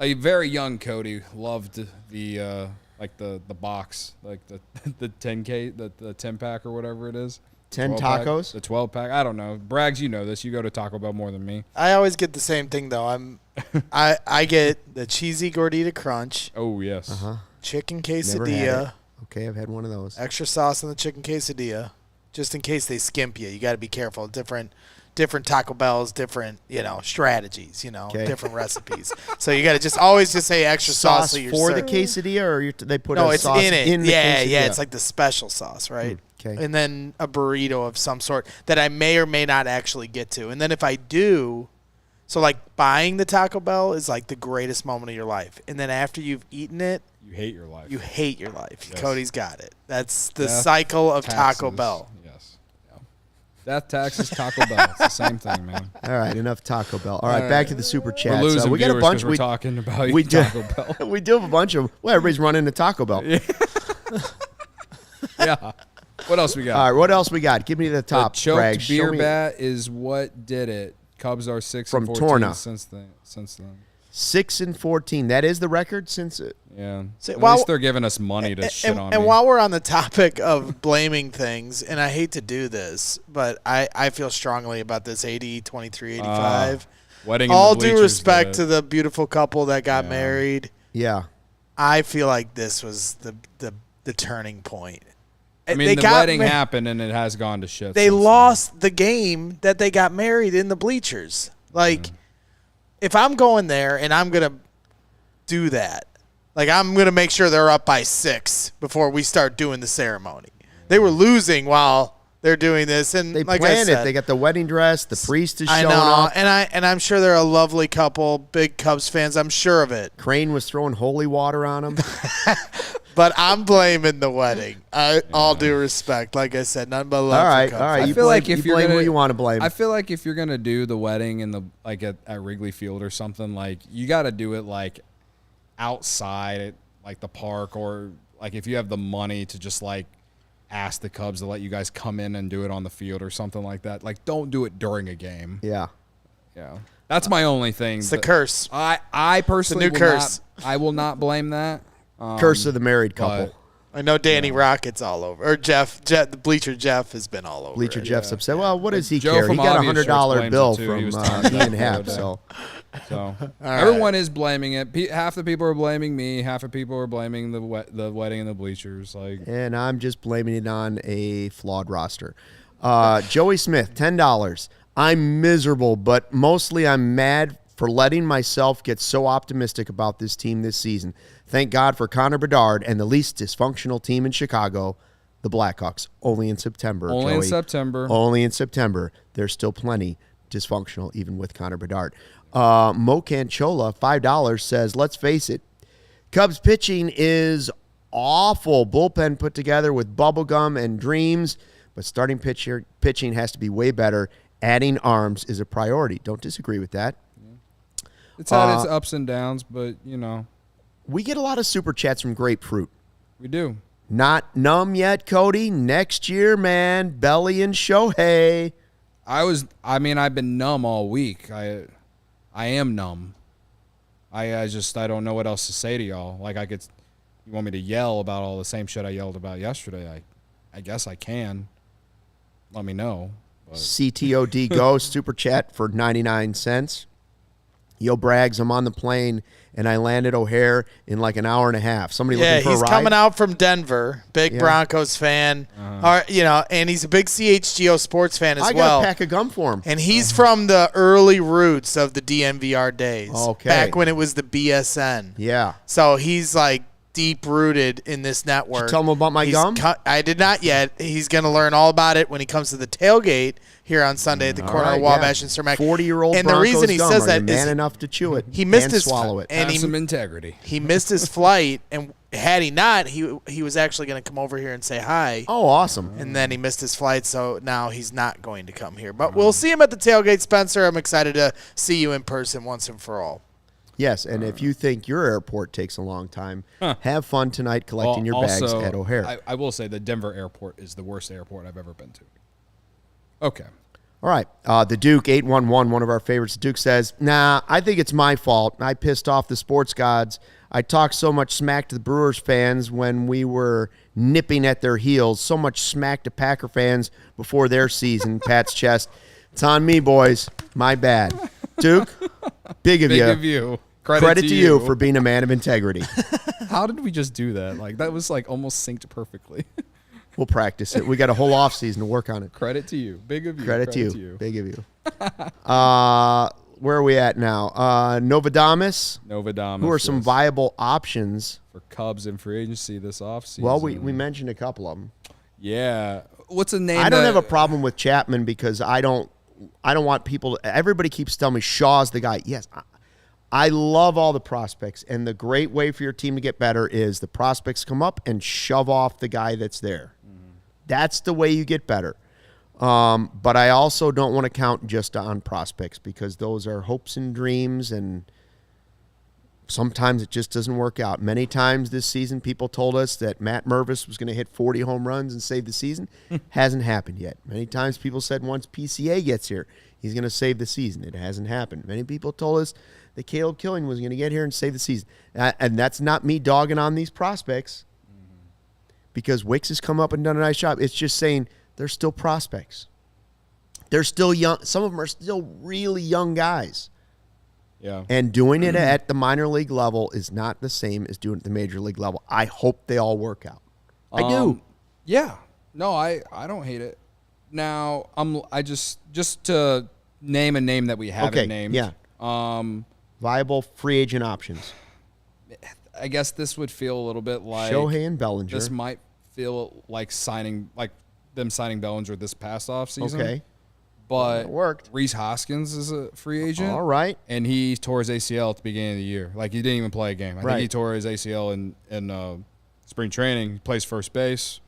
A very young Cody loved the box, like the 10K, the 10-pack or whatever it is. 10 tacos? The 12-pack. I don't know. Braggs, you know this. You go to Taco Bell more than me. I always get the same thing though. I get the cheesy gordita crunch. Oh yes. Chicken quesadilla. Okay, I've had one of those. Extra sauce on the chicken quesadilla, just in case they skimp you. You got to be careful. Different Taco Bells, different, strategies, different recipes. So you got to always say extra sauce for the quesadilla, or they put it's sauce in it. In the quesadilla? Yeah, it's like the special sauce, right? Okay. And then a burrito of some sort that I may or may not actually get to. And then if I do, so like buying the Taco Bell is like the greatest moment of your life. And then after you've eaten it, you hate your life. Yes. Cody's got it. That's the cycle of taxes. Taco Bell. Yes. Death, taxes, Taco Bell. It's the same thing, man. All right, enough Taco Bell. All right, back to the Super Chat. We're losing we got a viewers bunch. We're talking about Taco Bell. We do have a bunch of. Well, everybody's running to Taco Bell. Yeah. What else we got? All right, what else we got? Give me the top. The choked Bragg. beer bat is what did it. Cubs are 6-14 Torna. since then. 6-14. That is the record since it. Yeah. So, At least they're giving us money to shit on me. And while we're on the topic of blaming things, and I hate to do this, but I feel strongly about this 80, 23, 85. Wedding All in the due bleachers, respect to the beautiful couple that got Yeah. married. Yeah. I feel like this was the turning point. I mean, the wedding happened, and it has gone to shit. They lost the game that they got married in the bleachers. Like, if I'm going there and I'm going to do that, like, I'm going to make sure they're up by 6 before we start doing the ceremony. They were losing while they're doing this, and they like planned I said, it. They got the wedding dress. The priest is showing up, up. and I'm sure they're a lovely couple, big Cubs fans. I'm sure of it. Crane was throwing holy water on them. But I'm blaming the wedding. All due respect, like I said, none but love. All right, for all right. Cubs. You feel like if you blame who you want to blame. I feel like if you're gonna do the wedding in the at Wrigley Field or something, like you got to do it like outside at like the park, or like if you have the money to just like ask the Cubs to let you guys come in and do it on the field or something like that. Like, don't do it during a game. Yeah. That's my only thing. It's the curse. I personally it's a new curse. I will not blame that. Curse of the married couple. I know Danny Rocket's all over. Or Jeff, the Bleacher Jeff has been all over. Bleacher it. Jeff's upset. Well, what does he Joe care? from He got a Obvious $100 Shirts bill blames it, too. from He was Ian Happ. So Everyone is blaming it. Half the people are blaming me. Half the people are blaming the wedding and the bleachers. And I'm just blaming it on a flawed roster. Joey Smith, $10. I'm miserable, but mostly I'm mad for letting myself get so optimistic about this team this season. Thank God for Connor Bedard and the least dysfunctional team in Chicago, the Blackhawks. Only in September. Only in Joey. September. Only in September. There's still plenty dysfunctional, even with Connor Bedard. Mo Canchola, $5, says, let's face it, Cubs pitching is awful. Bullpen put together with bubblegum and dreams, but starting pitching has to be way better. Adding arms is a priority. Don't disagree with that. It's had its ups and downs, but, We get a lot of super chats from Grapefruit. We do. Not numb yet, Cody. Next year, man. Belly and Shohei. I've been numb all week. I am numb. I don't know what else to say to y'all. You want me to yell about all the same shit I yelled about yesterday? I guess I can. Let me know. But. CTOD Go super chat for 99 cents. Yo, Braggs, I'm on the plane, and I landed O'Hare in like an hour and a half. Somebody looking for a ride? Yeah, he's coming out from Denver. Big Broncos fan. And he's a big CHGO sports fan as well. I got a pack of gum for him. And he's from the early roots of the DMVR days. Okay. Back when it was the BSN. Yeah. So he's like deep-rooted in this network. Did you tell him about my gum? I did not yet. He's going to learn all about it when he comes to the tailgate here on Sunday at the corner of Wabash and Cermak. 40-year-old and Broncos the reason he gum. says Are that you man is enough to chew it he missed and his swallow it. And Have some integrity. He missed his flight, and had he not, he was actually going to come over here and say hi. Oh, awesome. And then he missed his flight, so now he's not going to come here. But we'll see him at the tailgate, Spencer. I'm excited to see you in person once and for all. Yes, and if you think your airport takes a long time, have fun tonight collecting your bags at O'Hare. I will say the Denver airport is the worst airport I've ever been to. Okay. All right. The Duke, 811, one of our favorites. The Duke says, nah, I think it's my fault. I pissed off the sports gods. I talked so much smack to the Brewers fans when we were nipping at their heels. So much smack to Packer fans before their season. Pat's chest. It's on me, boys. My bad. Duke, big of you. Credit to you for being a man of integrity. How did we just do that? That was almost synced perfectly. We'll practice it. We got a whole off season to work on it. Credit to you. Big of you. Credit to you. Big of you. Where are we at now? Novadamus. Who are some viable options for Cubs in free agency this offseason? Well, we mentioned a couple of them. Yeah. What's a name? I don't have a problem with Chapman because I don't want people to, everybody keeps telling me Shaw's the guy. Yes. I love all the prospects, and the great way for your team to get better is the prospects come up and shove off the guy that's there. Mm-hmm. That's the way you get better. But I also don't want to count just on prospects because those are hopes and dreams, and sometimes it just doesn't work out. Many times this season, people told us that Matt Mervis was going to hit 40 home runs and save the season. Hasn't happened yet. Many times people said once PCA gets here, he's going to save the season. It hasn't happened. Many people told us that Caleb Killing was going to get here and save the season. And that's not me dogging on these prospects because Wicks has come up and done a nice job. It's just saying they're still prospects. They're still young. Some of them are still really young guys. Yeah. And doing it at the minor league level is not the same as doing it at the major league level. I hope they all work out. I do. Yeah. No, I don't hate it. Now I just to name a name that we haven't named. Yeah. Viable free agent options. I guess this would feel a little bit like Shohei and Bellinger. This might feel like them signing Bellinger this past offseason. Okay. But it worked. Reese Hoskins is a free agent. All right. And he tore his ACL at the beginning of the year. Like, he didn't even play a game. I think he tore his ACL in spring training. He plays first base.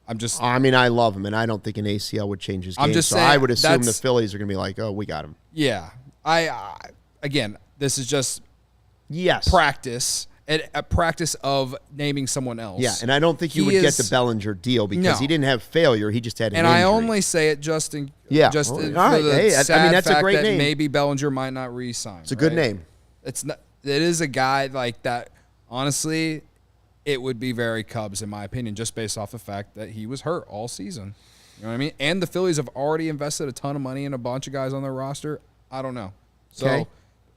I mean, I love him, and I don't think an ACL would change his game. I'm just saying, I would assume the Phillies are going to be like, oh, we got him. Yeah. Again, this is just practice. A practice of naming someone else. Yeah, and I don't think you would get the Bellinger deal because he didn't have failure. He just had an injury. I only say it just in for right. the sad that's fact a great that name. maybe Bellinger might not re-sign. It's a good name. It is a guy like that. Honestly, it would be very Cubs in my opinion, just based off the fact that he was hurt all season. You know what I mean? And the Phillies have already invested a ton of money in a bunch of guys on their roster. I don't know. So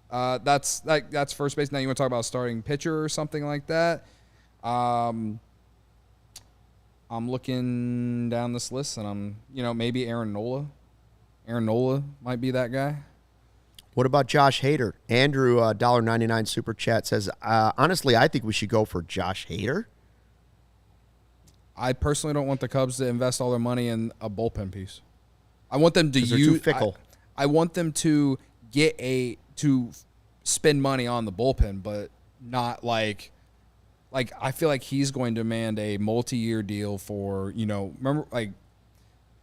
that's first base. Now you want to talk about a starting pitcher or something like that. I'm looking down this list, and maybe Aaron Nola. Aaron Nola might be that guy. What about Josh Hader? Andrew, $1.99 super chat says, honestly, I think we should go for Josh Hader. I personally don't want the Cubs to invest all their money in a bullpen piece. I want them to use. They're too fickle. I want them to to spend money on the bullpen, but not like I feel like he's going to demand a multi-year deal for, I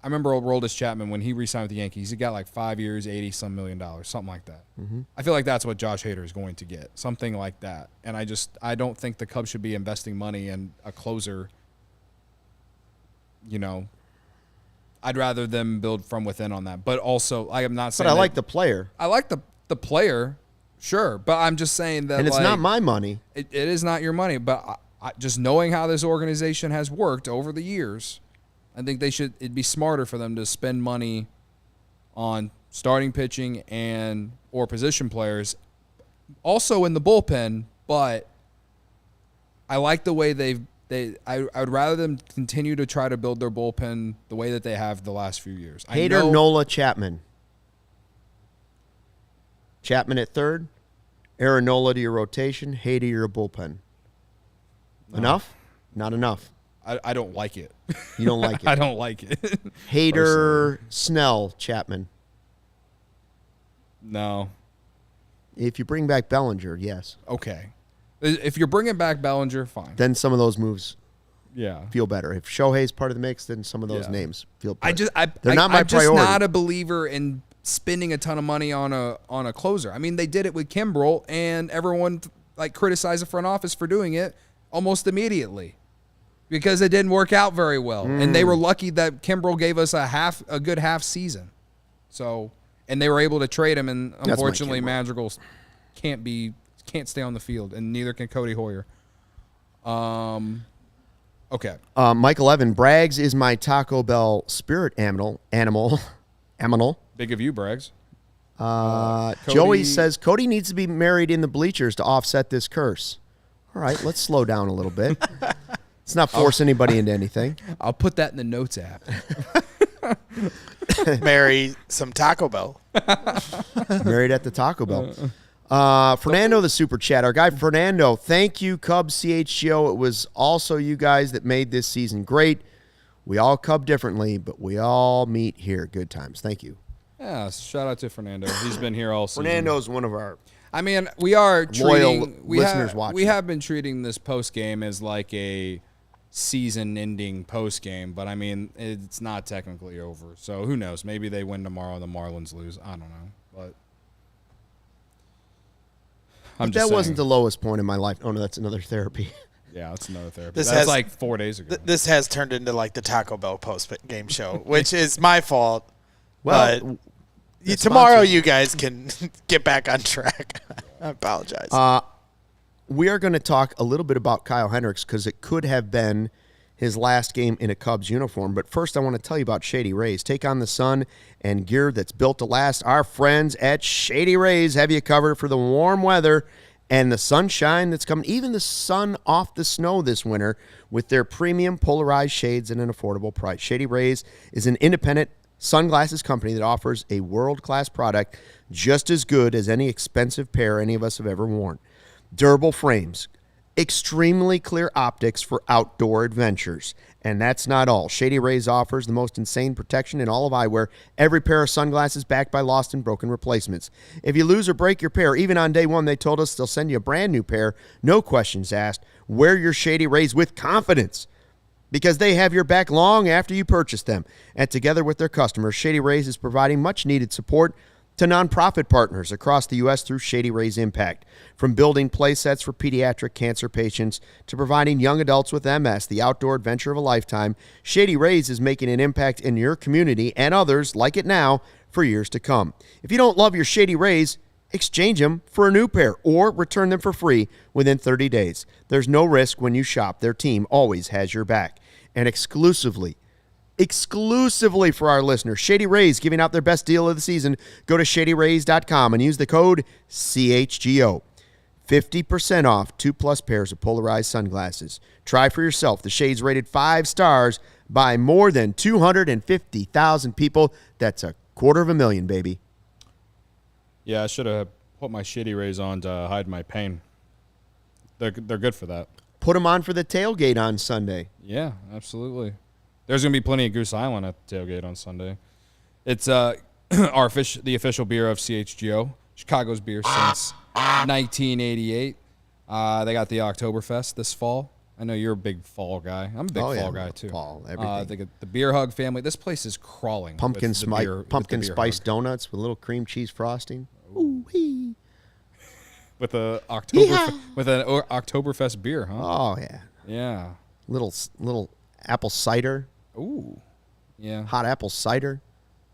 remember Aroldis Chapman when he re-signed with the Yankees, he got like 5 years, $80-some million, something like that. Mm-hmm. I feel like that's what Josh Hader is going to get, something like that. And I don't think the Cubs should be investing money in a closer. I'd rather them build from within on that. But also, I'm not saying. But I like the player. I like the player, sure. But I'm just saying that. And it's not my money. It is not your money. But just knowing how this organization has worked over the years, I think it'd be smarter for them to spend money on starting pitching or position players, also in the bullpen. But I like the way I would rather them continue to try to build their bullpen the way that they have the last few years. Hader, Nola, Chapman. Chapman at third, Aaron Nola to your rotation, Hader to your bullpen. No. Enough? Not enough. I don't like it. You don't like it? I don't like it. Hader, Snell, Chapman. No. If you bring back Bellinger, yes. Okay. If you're bringing back Bellinger, fine. Then some of those moves Yeah. feel better. If Shohei's part of the mix, then some of those names feel better. They're not my I'm priority. just not a believer in spending a ton of money on a closer. I mean, they did it with Kimbrel, and everyone criticized the front office for doing it almost immediately because it didn't work out very well. And they were lucky that Kimbrel gave us a good half season. So, and they were able to trade him, and unfortunately Madrigal can't stay on the field, and neither can Cody Hoyer. Okay. Michael Evan, Braggs is my Taco Bell spirit animal. Big of you, Braggs. Joey says Cody needs to be married in the bleachers to offset this curse. All right, let's slow down a little bit. Let's not force anybody into anything. I'll put that in the notes app. Marry some Taco Bell. Married at the Taco Bell. Fernando, the super chat. Our guy Fernando, thank you, Cubs CHGO. It was also you guys that made this season great. We all Cub differently, but we all meet here. Good times. Thank you. Yeah, shout out to Fernando. He's been here all season. Fernando's one of our we are loyal listeners watching. We have been treating this post game as like a season-ending post game, but I mean it's not technically over. So who knows? Maybe they win tomorrow and the Marlins lose. I don't know, but that wasn't the lowest point in my life. Oh no, that's another therapy. Yeah, that's another therapy. That's like 4 days ago. This has turned into like the Taco Bell post-game show, which is my fault. Well, tomorrow you guys can get back on track. I apologize. We are going to talk a little bit about Kyle Hendricks because it could have been his last game in a Cubs uniform. But first, I want to tell you about Shady Rays. Take on the sun and gear that's built to last. Our friends at Shady Rays have you covered for the warm weather and the sunshine that's coming, even the sun off the snow this winter with their premium polarized shades at an affordable price. Shady Rays is an independent sunglasses company that offers a world-class product just as good as any expensive pair any of us have ever worn. Durable frames, extremely clear optics for outdoor adventures. And that's not all. Shady Rays offers the most insane protection in all of eyewear. Every pair of sunglasses backed by lost and broken replacements. If you lose or break your pair, even on day one, they told us they'll send you a brand new pair. No questions asked. Wear your Shady Rays with confidence because they have your back long after you purchase them. And together with their customers, Shady Rays is providing much needed support to nonprofit partners across the U.S. through Shady Rays Impact. From building play sets for pediatric cancer patients to providing young adults with MS the outdoor adventure of a lifetime, Shady Rays is making an impact in your community and others like it now for years to come. If you don't love your Shady Rays, exchange them for a new pair or return them for free within 30 days. There's no risk when you shop. Their team always has your back. And exclusively for our listeners, Shady Rays giving out their best deal of the season. Go to shadyrays.com and use the code CHGO. 50% off 2+ pairs of polarized sunglasses. Try for yourself. The shades rated 5 stars by more than 250,000 people. That's 250,000, baby. Yeah, I should have put my Shady Rays on to hide my pain. They're good for that. Put them on for the tailgate on Sunday. Yeah, absolutely. There's going to be plenty of Goose Island at the tailgate on Sunday. It's the official beer of CHGO, Chicago's beer since 1988. They got the Oktoberfest this fall. I know you're a big fall guy. I'm a big fall guy too. Fall, everything. They get the Beer Hug family. This place is crawling. Pumpkin with spice donuts with little cream cheese frosting. Ooh-wee. With an Oktoberfest beer, huh? Oh yeah. Yeah. Little apple cider. Ooh. Yeah. Hot apple cider.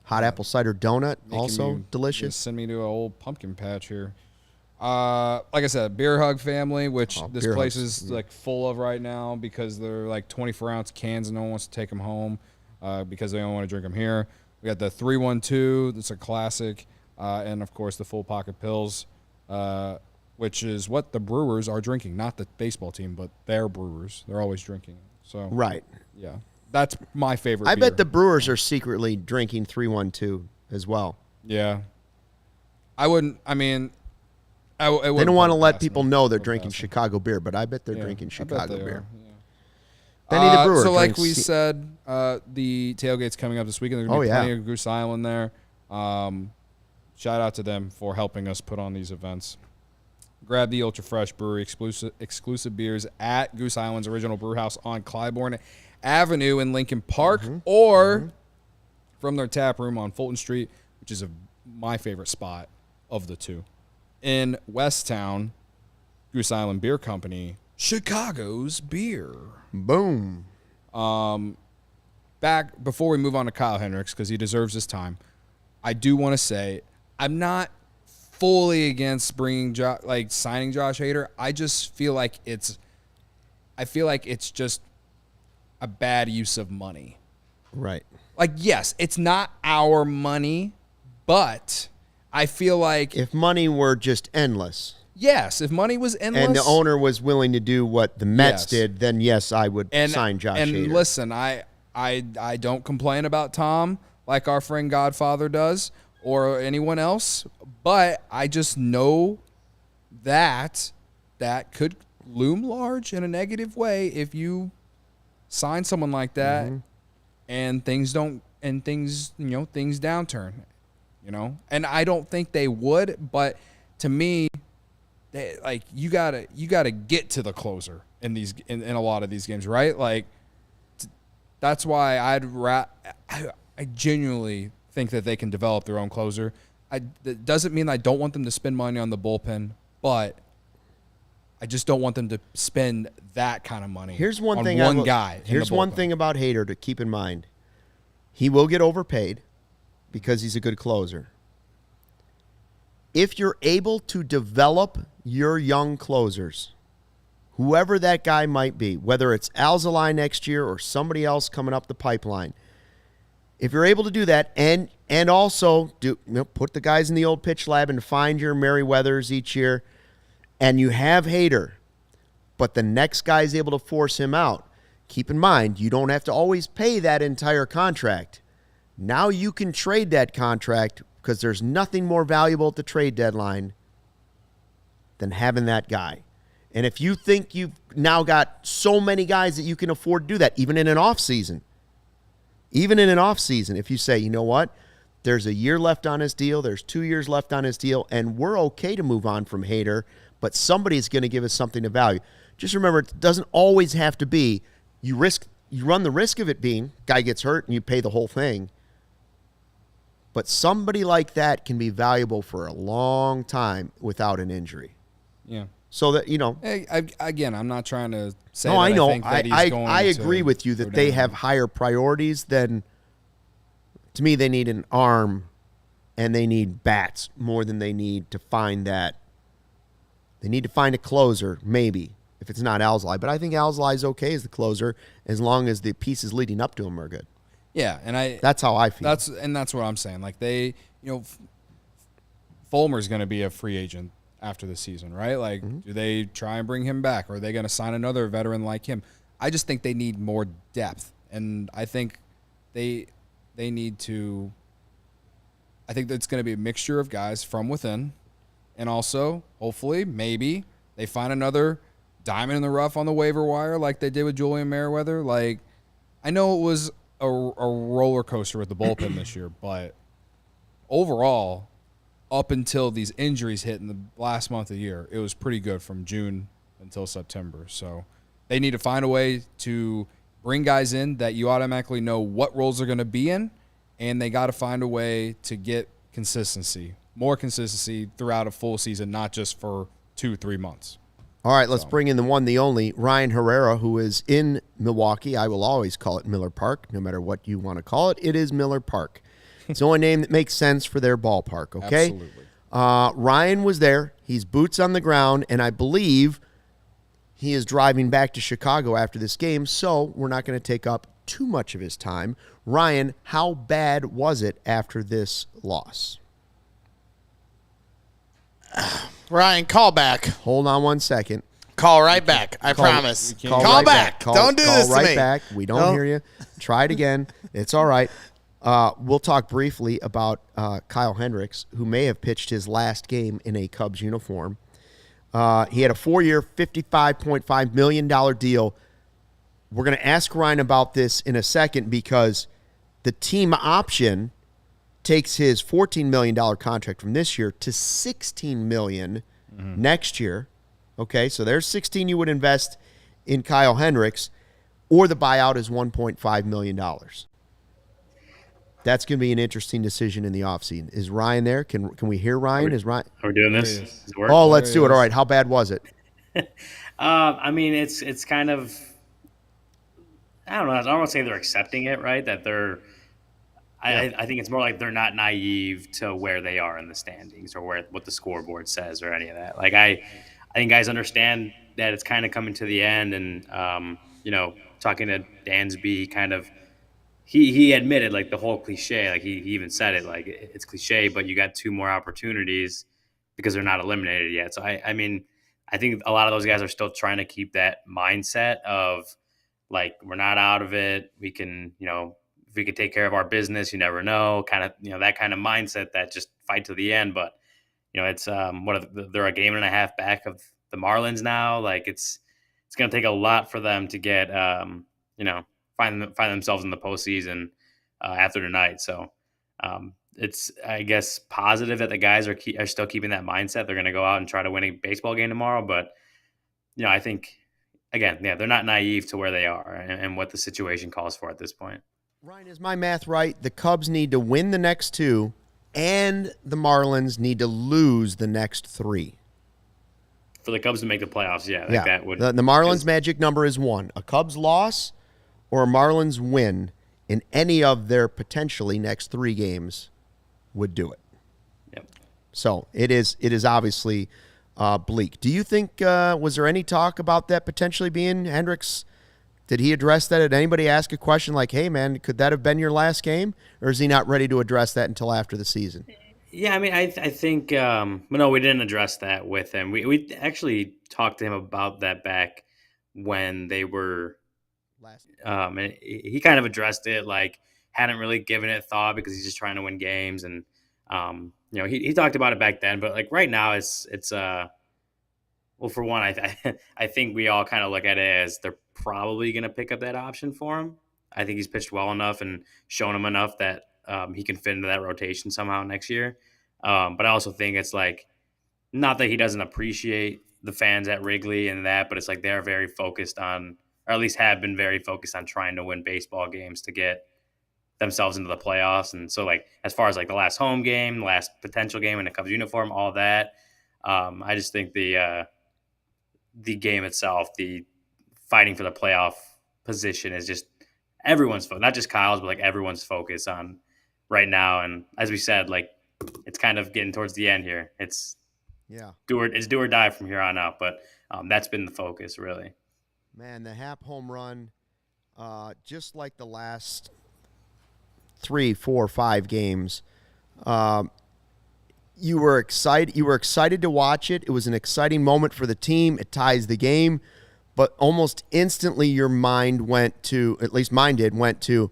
Hot apple cider donut. Also delicious. Send me to an old pumpkin patch here. Like I said, Beer Hug family, which this place is like full of right now because they're like 24-ounce cans and no one wants to take them home because they don't want to drink them here. We got the 312. That's a classic. And, of course, the Full Pocket Pills, which is what the Brewers are drinking. Not the baseball team, but their Brewers. They're always drinking. So right. Yeah. That's my favorite I beer. bet the Brewers are secretly drinking 312 as well. Yeah. I wouldn't. I mean, they don't want to let people know they're drinking Chicago beer, but I bet they're drinking Chicago beer. Benny the Brewer. So like we said, the tailgate's coming up this weekend. There's going to be plenty of Goose Island there. Shout out to them for helping us put on these events. Grab the Ultra Fresh Brewery exclusive beers at Goose Island's original brew house on Clybourne Avenue in Lincoln Park, or from their tap room on Fulton Street, which is my favorite spot of the two. In Westtown, Goose Island Beer Company, Chicago's beer. Boom. Back before we move on to Kyle Hendricks, because he deserves his time, I do want to say I'm not fully against signing Josh Hader. I just feel like it's just a bad use of money. Right. Like, yes, it's not our money, but I feel like if money were just endless. Yes, if money was endless. And the owner was willing to do what the Mets did, then yes, I would sign Josh Hader. And listen, I don't complain about Tom like our friend Godfather does or anyone else, but I just know that could loom large in a negative way if you sign someone like that and things downturn, and I don't think they would, but to me, you gotta get to the closer in a lot of these games, right? Like that's why I genuinely think that they can develop their own closer. That doesn't mean I don't want them to spend money on the bullpen, but I just don't want them to spend that kind of money. Here's one on thing. One guy. Here's one thing about Hader to keep in mind. He will get overpaid because he's a good closer. If you're able to develop your young closers, whoever that guy might be, whether it's ALLCITY next year or somebody else coming up the pipeline, if you're able to do that and also put the guys in the old pitch lab and find your Merriweathers each year, and you have Hader, but the next guy is able to force him out, keep in mind, you don't have to always pay that entire contract. Now you can trade that contract because there's nothing more valuable at the trade deadline than having that guy. And if you think you've now got so many guys that you can afford to do that, even in an offseason, if you say, you know what, there's a year left on his deal, there's 2 years left on his deal, and we're okay to move on from Hader, but somebody's going to give us something of value. Just remember, it doesn't always have to be you run the risk of it being guy gets hurt and you pay the whole thing. But somebody like that can be valuable for a long time without an injury. Yeah. So that, Again, I'm not trying to say no, that I know. I think that he's going I to agree with you that go they down. have higher priorities than, to me, they need an arm and they need bats more than they need to find that. They need to find a closer, maybe, if it's not ALLCITY. But I think ALLCITY is okay as the closer as long as the pieces leading up to him are good. Yeah, and that's how I feel. That's what I'm saying. Like Fulmer's going to be a free agent after the season, right? Like, do they try and bring him back, or are they going to sign another veteran like him? I just think they need more depth, and I think they need to. I think that's going to be a mixture of guys from within, and also hopefully maybe they find another diamond in the rough on the waiver wire like they did with Julian Merriweather. Like, I know it was a roller coaster with the bullpen this year, but overall, up until these injuries hit in the last month of the year, it was pretty good from June until September. So they need to find a way to bring guys in that you automatically know what roles they're going to be in, and they got to find a way to get more consistency throughout a full season, not just for 2-3 months. All right, let's bring in the one, the only, Ryan Herrera, who is in Milwaukee. I will always call it Miller Park, no matter what you want to call it. It is Miller Park. It's the only name that makes sense for their ballpark, okay? Absolutely. Ryan was there. He's boots on the ground, and I believe he is driving back to Chicago after this game, so we're not going to take up too much of his time. Ryan, how bad was it after this loss? Ryan, call back. Hold on one second. Call right back. I promise. Call Call right back. Don't do this to right me. back. We don't hear you. Try it again. It's all right. We'll talk briefly about Kyle Hendricks, who may have pitched his last game in a Cubs uniform. He had a 4-year, $55.5 million deal. We're going to ask Ryan about this in a second because the team option takes his $14 million contract from this year to $16 million next year. Okay, so there's $16 you would invest in Kyle Hendricks, or the buyout is $1.5 million. That's going to be an interesting decision in the offseason. Is Ryan there? Can we hear Ryan? Is Ryan? Are we doing this? Does it work? Oh, let's do it. All right. How bad was it? I mean, it's kind of, I don't know. I don't want to say they're accepting it, right? That they're, I think it's more like they're not naive to where they are in the standings or what the scoreboard says or any of that. Like I think guys understand that it's kind of coming to the end, and talking to Dansby, kind of, he admitted, like, the whole cliche, like he even said it, like, it's cliche, but you got 2 more opportunities because they're not eliminated yet. So I mean, I think a lot of those guys are still trying to keep that mindset of, like, we're not out of it. We can, if we could take care of our business, you never know, kind of, that kind of mindset, that just fight to the end. But, it's they're a game and a half back of the Marlins now. Like, it's going to take a lot for them to get, find themselves in the postseason after tonight. So it's, I guess, positive that the guys are still keeping that mindset. They're going to go out and try to win a baseball game tomorrow. But, I think, again, they're not naive to where they are and what the situation calls for at this point. Ryan, is my math right? The Cubs need to win the next 2, and the Marlins need to lose the next 3. For the Cubs to make the playoffs, yeah. That would. The Marlins' magic number is 1. A Cubs loss or a Marlins win in any of their potentially next 3 games would do it. Yep. So it is obviously bleak. Do you think, was there any talk about that potentially being Hendricks? Did he address that? Did anybody ask a question like, hey, man, could that have been your last game? Or is he not ready to address that until after the season? Yeah, I mean, I think, no, we didn't address that with him. We actually talked to him about that back when they were, Last. and he kind of addressed it, like, hadn't really given it thought because he's just trying to win games. And, he talked about it back then, but like right now well, for one, I think we all kind of look at it as they're probably going to pick up that option for him. I think he's pitched well enough and shown him enough that he can fit into that rotation somehow next year. But I also think it's like, not that he doesn't appreciate the fans at Wrigley and that, but it's like they're very focused on, or at least have been very focused on trying to win baseball games to get themselves into the playoffs. And so, like, as far as like the last home game, last potential game in a Cubs uniform, all that, I just think the game itself, the fighting for the playoff position is just everyone's focus, not just Kyle's, but like everyone's focus on right now. And as we said, like it's kind of getting towards the end here. It's Yeah. do or die from here on out. But that's been the focus, really. Man, the Hap home run, just like the last 3, 4, 5 games, you were excited. You were excited to watch it. It was an exciting moment for the team. It ties the game, but almost instantly your mind went to, at least mine did, went to,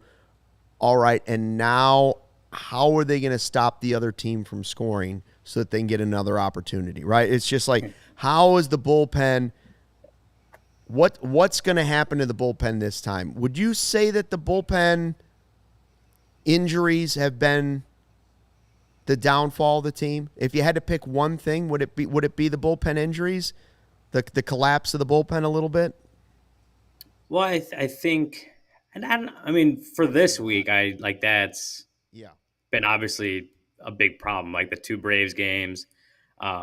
all right, and now how are they going to stop the other team from scoring so that they can get another opportunity, right? It's just like, how is the bullpen? What's going to happen to the bullpen this time? Would you say that the bullpen injuries have been the downfall of the team? If you had to pick one thing, would it be the bullpen injuries, the collapse of the bullpen a little bit? Well, I think, and I mean, for this week, I like that's Yeah. been obviously a big problem. Like the 2 Braves games,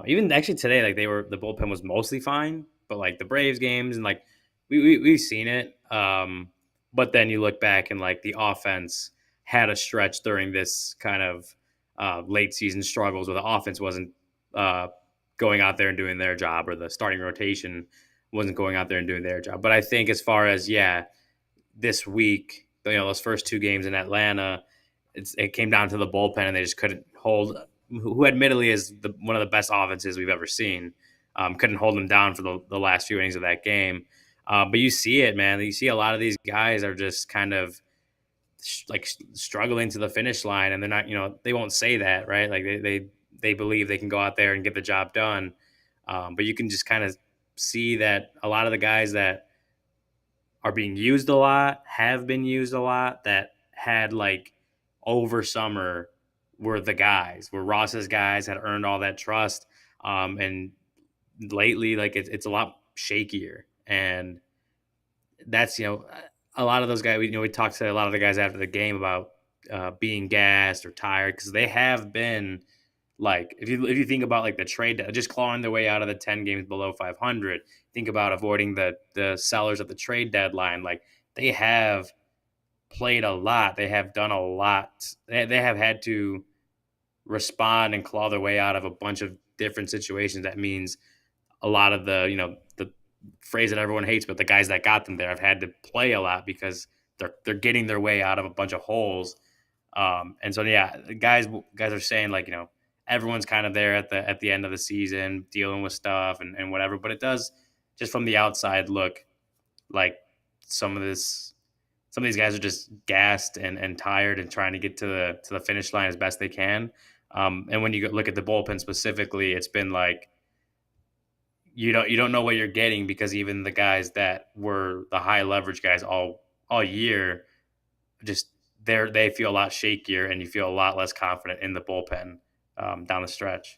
even actually today, like the bullpen was mostly fine, but like the Braves games and like we've seen it. But then you look back and like the offense had a stretch during this kind of late season struggles where the offense wasn't going out there and doing their job, or the starting rotation wasn't going out there and doing their job. But I think as far as this week, those first 2 games in Atlanta, it came down to the bullpen, and they just couldn't hold. Who admittedly is one of the best offenses we've ever seen, couldn't hold them down for the last few innings of that game. But you see it, man. You see a lot of these guys are just kind of like struggling to the finish line, and they're not. They won't say that, right? Like they believe they can go out there and get the job done. But you can just kind of see that a lot of the guys that are being used a lot, have been used a lot, that had like over summer were Ross's guys, had earned all that trust. And lately, like it's a lot shakier. And that's, a lot of those guys, we talked to a lot of the guys after the game about being gassed or tired, because they have been like, if you think about like the trade, just clawing their way out of the 10 games below 500, think about avoiding the sellers at the trade deadline. Like they have played a lot. They have done a lot. They have had to respond and claw their way out of a bunch of different situations. That means a lot of the phrase that everyone hates, but the guys that got them there have had to play a lot because they're getting their way out of a bunch of holes. And so, guys are saying like, everyone's kind of there at the end of the season dealing with stuff and whatever, but it does just from the outside look like some of these guys are just gassed and tired and trying to get to the finish line as best they can. And when you look at the bullpen specifically, it's been like, you don't know what you're getting, because even the guys that were the high leverage guys all year, just they feel a lot shakier, and you feel a lot less confident in the bullpen down the stretch.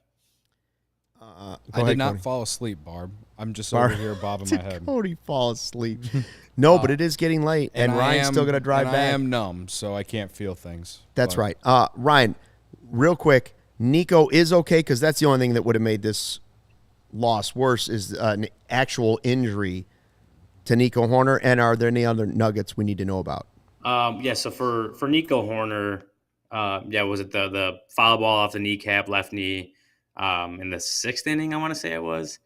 I did not fall asleep, Barb. I'm just over here bobbing my head. Cody fall asleep? No, but it is getting late, and Ryan's still going to drive back. I am numb, so I can't feel things. That's right. Ryan, real quick, Nico is okay, because that's the only thing that would have made this loss worse is an actual injury to Nico Horner. And are there any other nuggets we need to know about? So for Nico Horner, was it the foul ball off the kneecap, left knee, in the 6th inning, I want to say it was.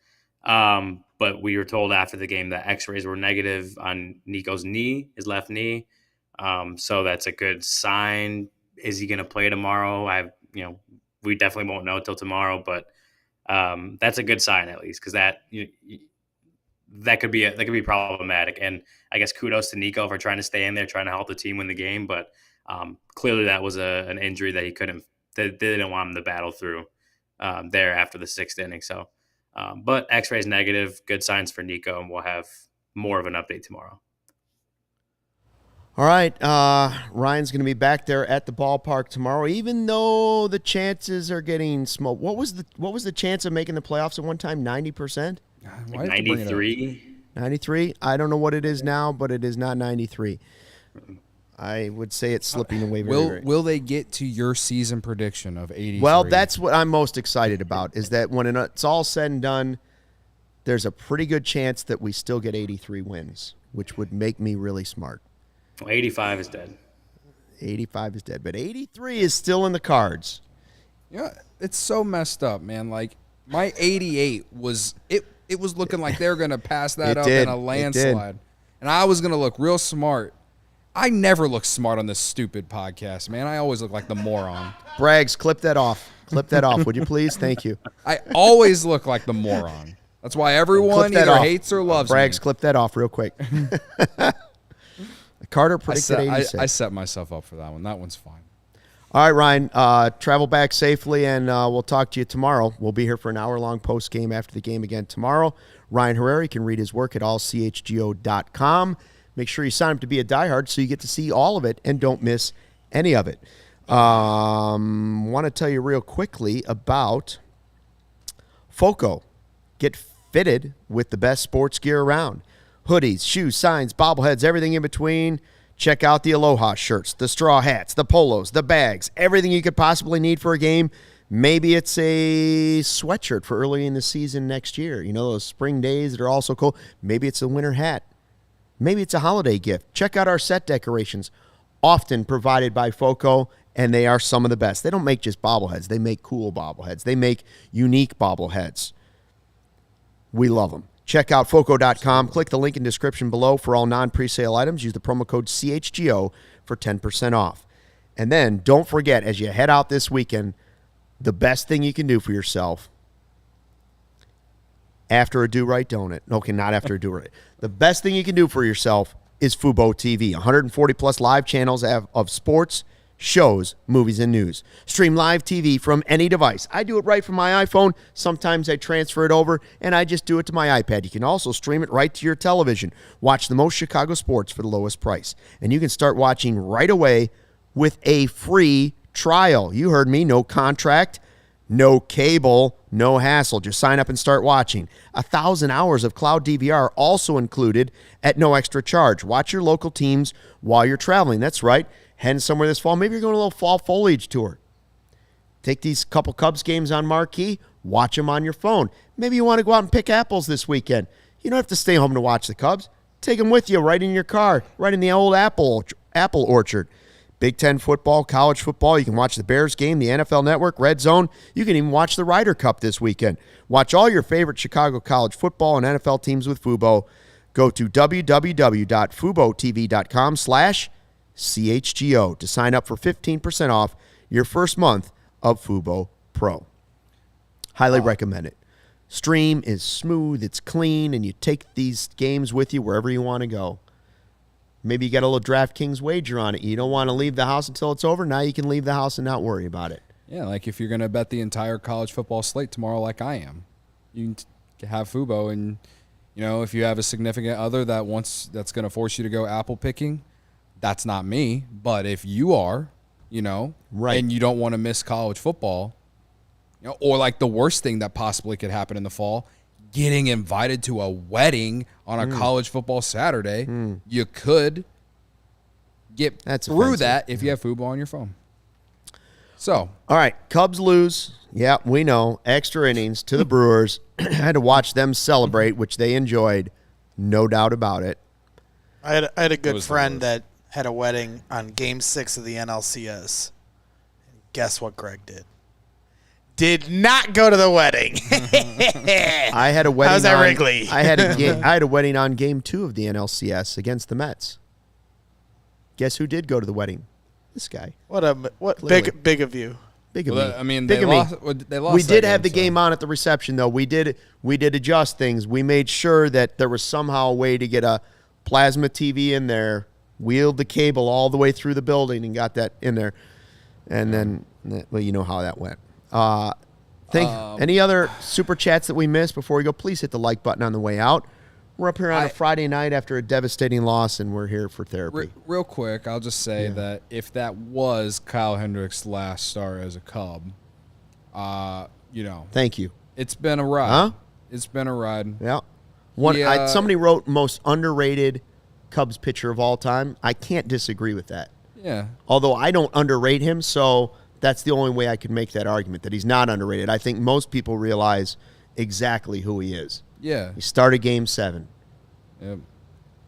But we were told after the game that x-rays were negative on Nico's knee, his left knee. So that's a good sign. Is he going to play tomorrow? we definitely won't know till tomorrow. But that's a good sign at least, because that could be problematic. And I guess kudos to Nico for trying to stay in there, trying to help the team win the game. But clearly that was an injury that they didn't want him to battle through there after the 6th inning. So, but X-ray's negative, good signs for Nico, and we'll have more of an update tomorrow. All right, Ryan's going to be back there at the ballpark tomorrow, even though the chances are getting smoked. What was the chance of making the playoffs at one time? 90%? 93. 93? I don't know what it is now, but it is not 93. I would say it's slipping away very Will they get to your season prediction of 83? Well, that's what I'm most excited about, is that when it's all said and done, there's a pretty good chance that we still get 83 wins, which would make me really smart. Well, 85 is dead. 85 is dead, but 83 is still in the cards. Yeah, it's so messed up, man. Like, my 88 was it was looking like they were going to pass that up in a landslide. And I was going to look real smart. I never look smart on this stupid podcast, man. I always look like the moron. Braggs, clip that off. Clip that off, would you please? Thank you. I always look like the moron. That's why everyone either hates or loves Braggs, me. clip that off real quick. Carter predicted 86. I set myself up for that one. That one's fine. All right, Ryan, travel back safely, and we'll talk to you tomorrow. We'll be here for an hour-long post-game after the game again tomorrow. Ryan Herrera, you can read his work at ALLCITY.com. Make sure you sign up to be a diehard so you get to see all of it and don't miss any of it. Want to tell you real quickly about FOCO. Get fitted with the best sports gear around. Hoodies, shoes, signs, bobbleheads, everything in between. Check out the Aloha shirts, the straw hats, the polos, the bags, everything you could possibly need for a game. Maybe it's a sweatshirt for early in the season next year. You know, those spring days that are also cold. Maybe it's a winter hat. Maybe it's a holiday gift. Check out our set decorations, often provided by FOCO, and they are some of the best. They don't make just bobbleheads. They make cool bobbleheads. They make unique bobbleheads. We love them. Check out FOCO.com. Click the link in description below for all non-presale items. Use the promo code CHGO for 10% off. And then don't forget, as you head out this weekend, the best thing you can do for yourself after a do-right donut. Okay, not after a do-right. The best thing you can do for yourself is Fubo TV. 140-plus live channels of sports, shows, movies, and news. Stream live TV from any device. I do it right from my iPhone. Sometimes I transfer it over, and I just do it to my iPad. You can also stream it right to your television. Watch the most Chicago sports for the lowest price. And you can start watching right away with a free trial. You heard me, no contract, no cable, no hassle. Just sign up and start watching. 1,000 hours of cloud DVR also included at no extra charge. Watch your local teams while you're traveling. That's right. Heading somewhere this fall. Maybe you're going on a little fall foliage tour. Take these couple Cubs games on marquee. Watch them on your phone. Maybe you want to go out and pick apples this weekend. You don't have to stay home to watch the Cubs. Take them with you right in your car, right in the old apple orchard. Big Ten football, college football. You can watch the Bears game, the NFL Network, Red Zone. You can even watch the Ryder Cup this weekend. Watch all your favorite Chicago college football and NFL teams with Fubo. Go to www.fubotv.com/CHGO to sign up for 15% off your first month of Fubo Pro. Highly recommend it. Stream is smooth, it's clean, and you take these games with you wherever you want to go. Maybe you got a little DraftKings wager on it. You don't want to leave the house until it's over. Now you can leave the house and not worry about it. Yeah, like if you're going to bet the entire college football slate tomorrow like I am, you can have Fubo, and you know, if you have a significant other that's going to force you to go apple picking, that's not me. But if you are, you know, right, and you don't want to miss college football, you know, or like the worst thing that possibly could happen in the fall, getting invited to a wedding on a college football Saturday, you could get through that if you have Fubo on your phone. So, all right, Cubs lose. Yeah, we know. Extra innings to the Brewers. I had to watch them celebrate, which they enjoyed, no doubt about it. I had a good friend that had a wedding on Game 6 of the NLCS. Guess what Greg did? Did not go to the wedding. I had a wedding. How's that, Wrigley? I had a wedding on Game 2 of the NLCS against the Mets. Guess who did go to the wedding? This guy. What Clearly. big of you. Big of Well, me. I mean, Big they of me. lost. They lost. We that did have the so. game on at the reception, though. We did adjust things. We made sure that there was somehow a way to get a plasma TV in there, wheeled the cable all the way through the building, and got that in there. And then, well, you know how that went. Any other super chats that we missed before we go? Please hit the like button on the way out. We're up here on a Friday night after a devastating loss, and we're here for therapy. Real quick, I'll just say that if that was Kyle Hendricks' last start as a Cub, Thank you. it's been a ride. Huh? It's been a ride. Yeah. Somebody wrote most underrated Cubs pitcher of all time. I can't disagree with that. Yeah. Although I don't underrate him, so that's the only way I could make that argument, that he's not underrated. I think most people realize exactly who he is. Yeah. He started Game 7. Yep.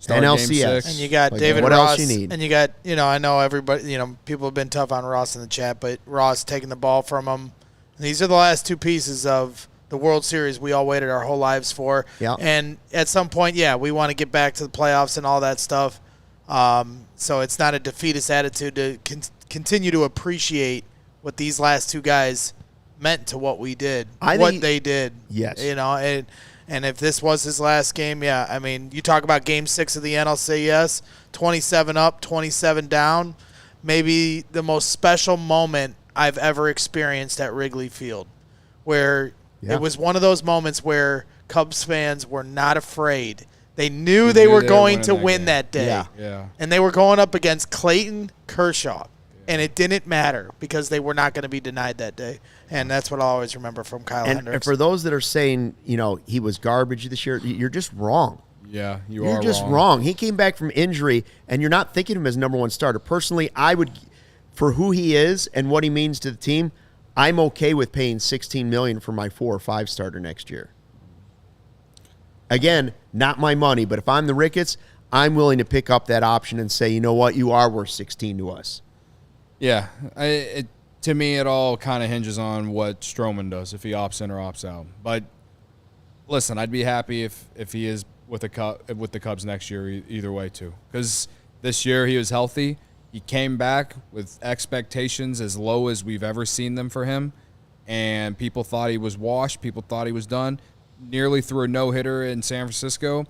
NLCS. Game 6. And you got Like, David what Ross. else you need? And you got, I know everybody, people have been tough on Ross in the chat, but Ross taking the ball from him. And these are the last two pieces of the World Series we all waited our whole lives for. Yeah. And at some point, we want to get back to the playoffs and all that stuff. So it's not a defeatist attitude to continue to appreciate what these last two guys meant to what we did, they did. Yes. And if this was his last game, I mean, you talk about Game 6 of the NLCS, 27 up, 27 down, maybe the most special moment I've ever experienced at Wrigley Field, where it was one of those moments where Cubs fans were not afraid. They knew they were going to win that day. Yeah. And they were going up against Clayton Kershaw. And it didn't matter because they were not going to be denied that day. And that's what I'll always remember from Kyle Hendricks. And for those that are saying, he was garbage this year, you're just wrong. Yeah, You're just wrong. He came back from injury, and you're not thinking of him as number one starter. Personally, I would, for who he is and what he means to the team, I'm okay with paying $16 million for my 4 or 5 starter next year. Again, not my money, but if I'm the Ricketts, I'm willing to pick up that option and say, you know what, you are worth 16 to us. Yeah. To me, it all kind of hinges on what Stroman does, if he opts in or opts out. But listen, I'd be happy if he is with the Cubs next year either way too. Because this year he was healthy. He came back with expectations as low as we've ever seen them for him. And people thought he was washed. People thought he was done. Nearly threw a no-hitter in San Francisco.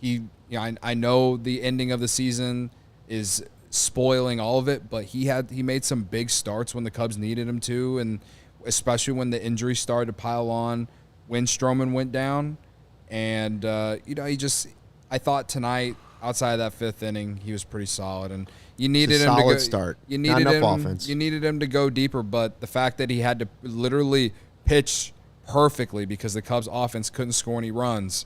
I know the ending of the season is spoiling all of it, but he made some big starts when the Cubs needed him to, and especially when the injuries started to pile on when Stroman went down. And I thought tonight, outside of that 5th inning, he was pretty solid, and you needed him to go start. You needed Not him. enough offense. You needed him to go deeper, but the fact that he had to literally pitch perfectly because the Cubs offense couldn't score any runs,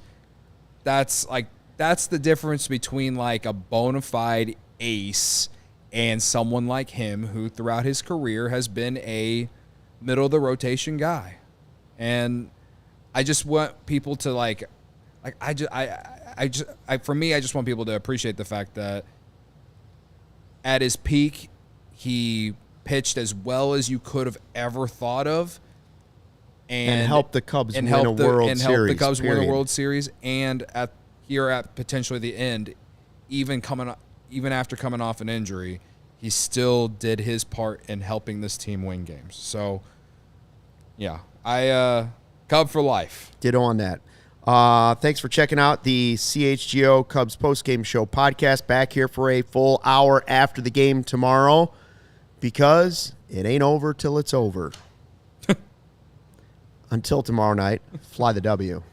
that's the difference between like a bona fide ace and someone like him who throughout his career has been a middle of the rotation guy. And I just want people to for me, I just want people to appreciate the fact that at his peak, he pitched as well as you could have ever thought of. And help the Cubs win a World Series. Help the Cubs win a period. World Series, and at potentially the end, even after coming off an injury, he still did his part in helping this team win games. So, yeah, Cub for life. Ditto on that. Thanks for checking out the CHGO Cubs Postgame Show podcast. Back here for a full hour after the game tomorrow, because it ain't over till it's over. Until tomorrow night, fly the W.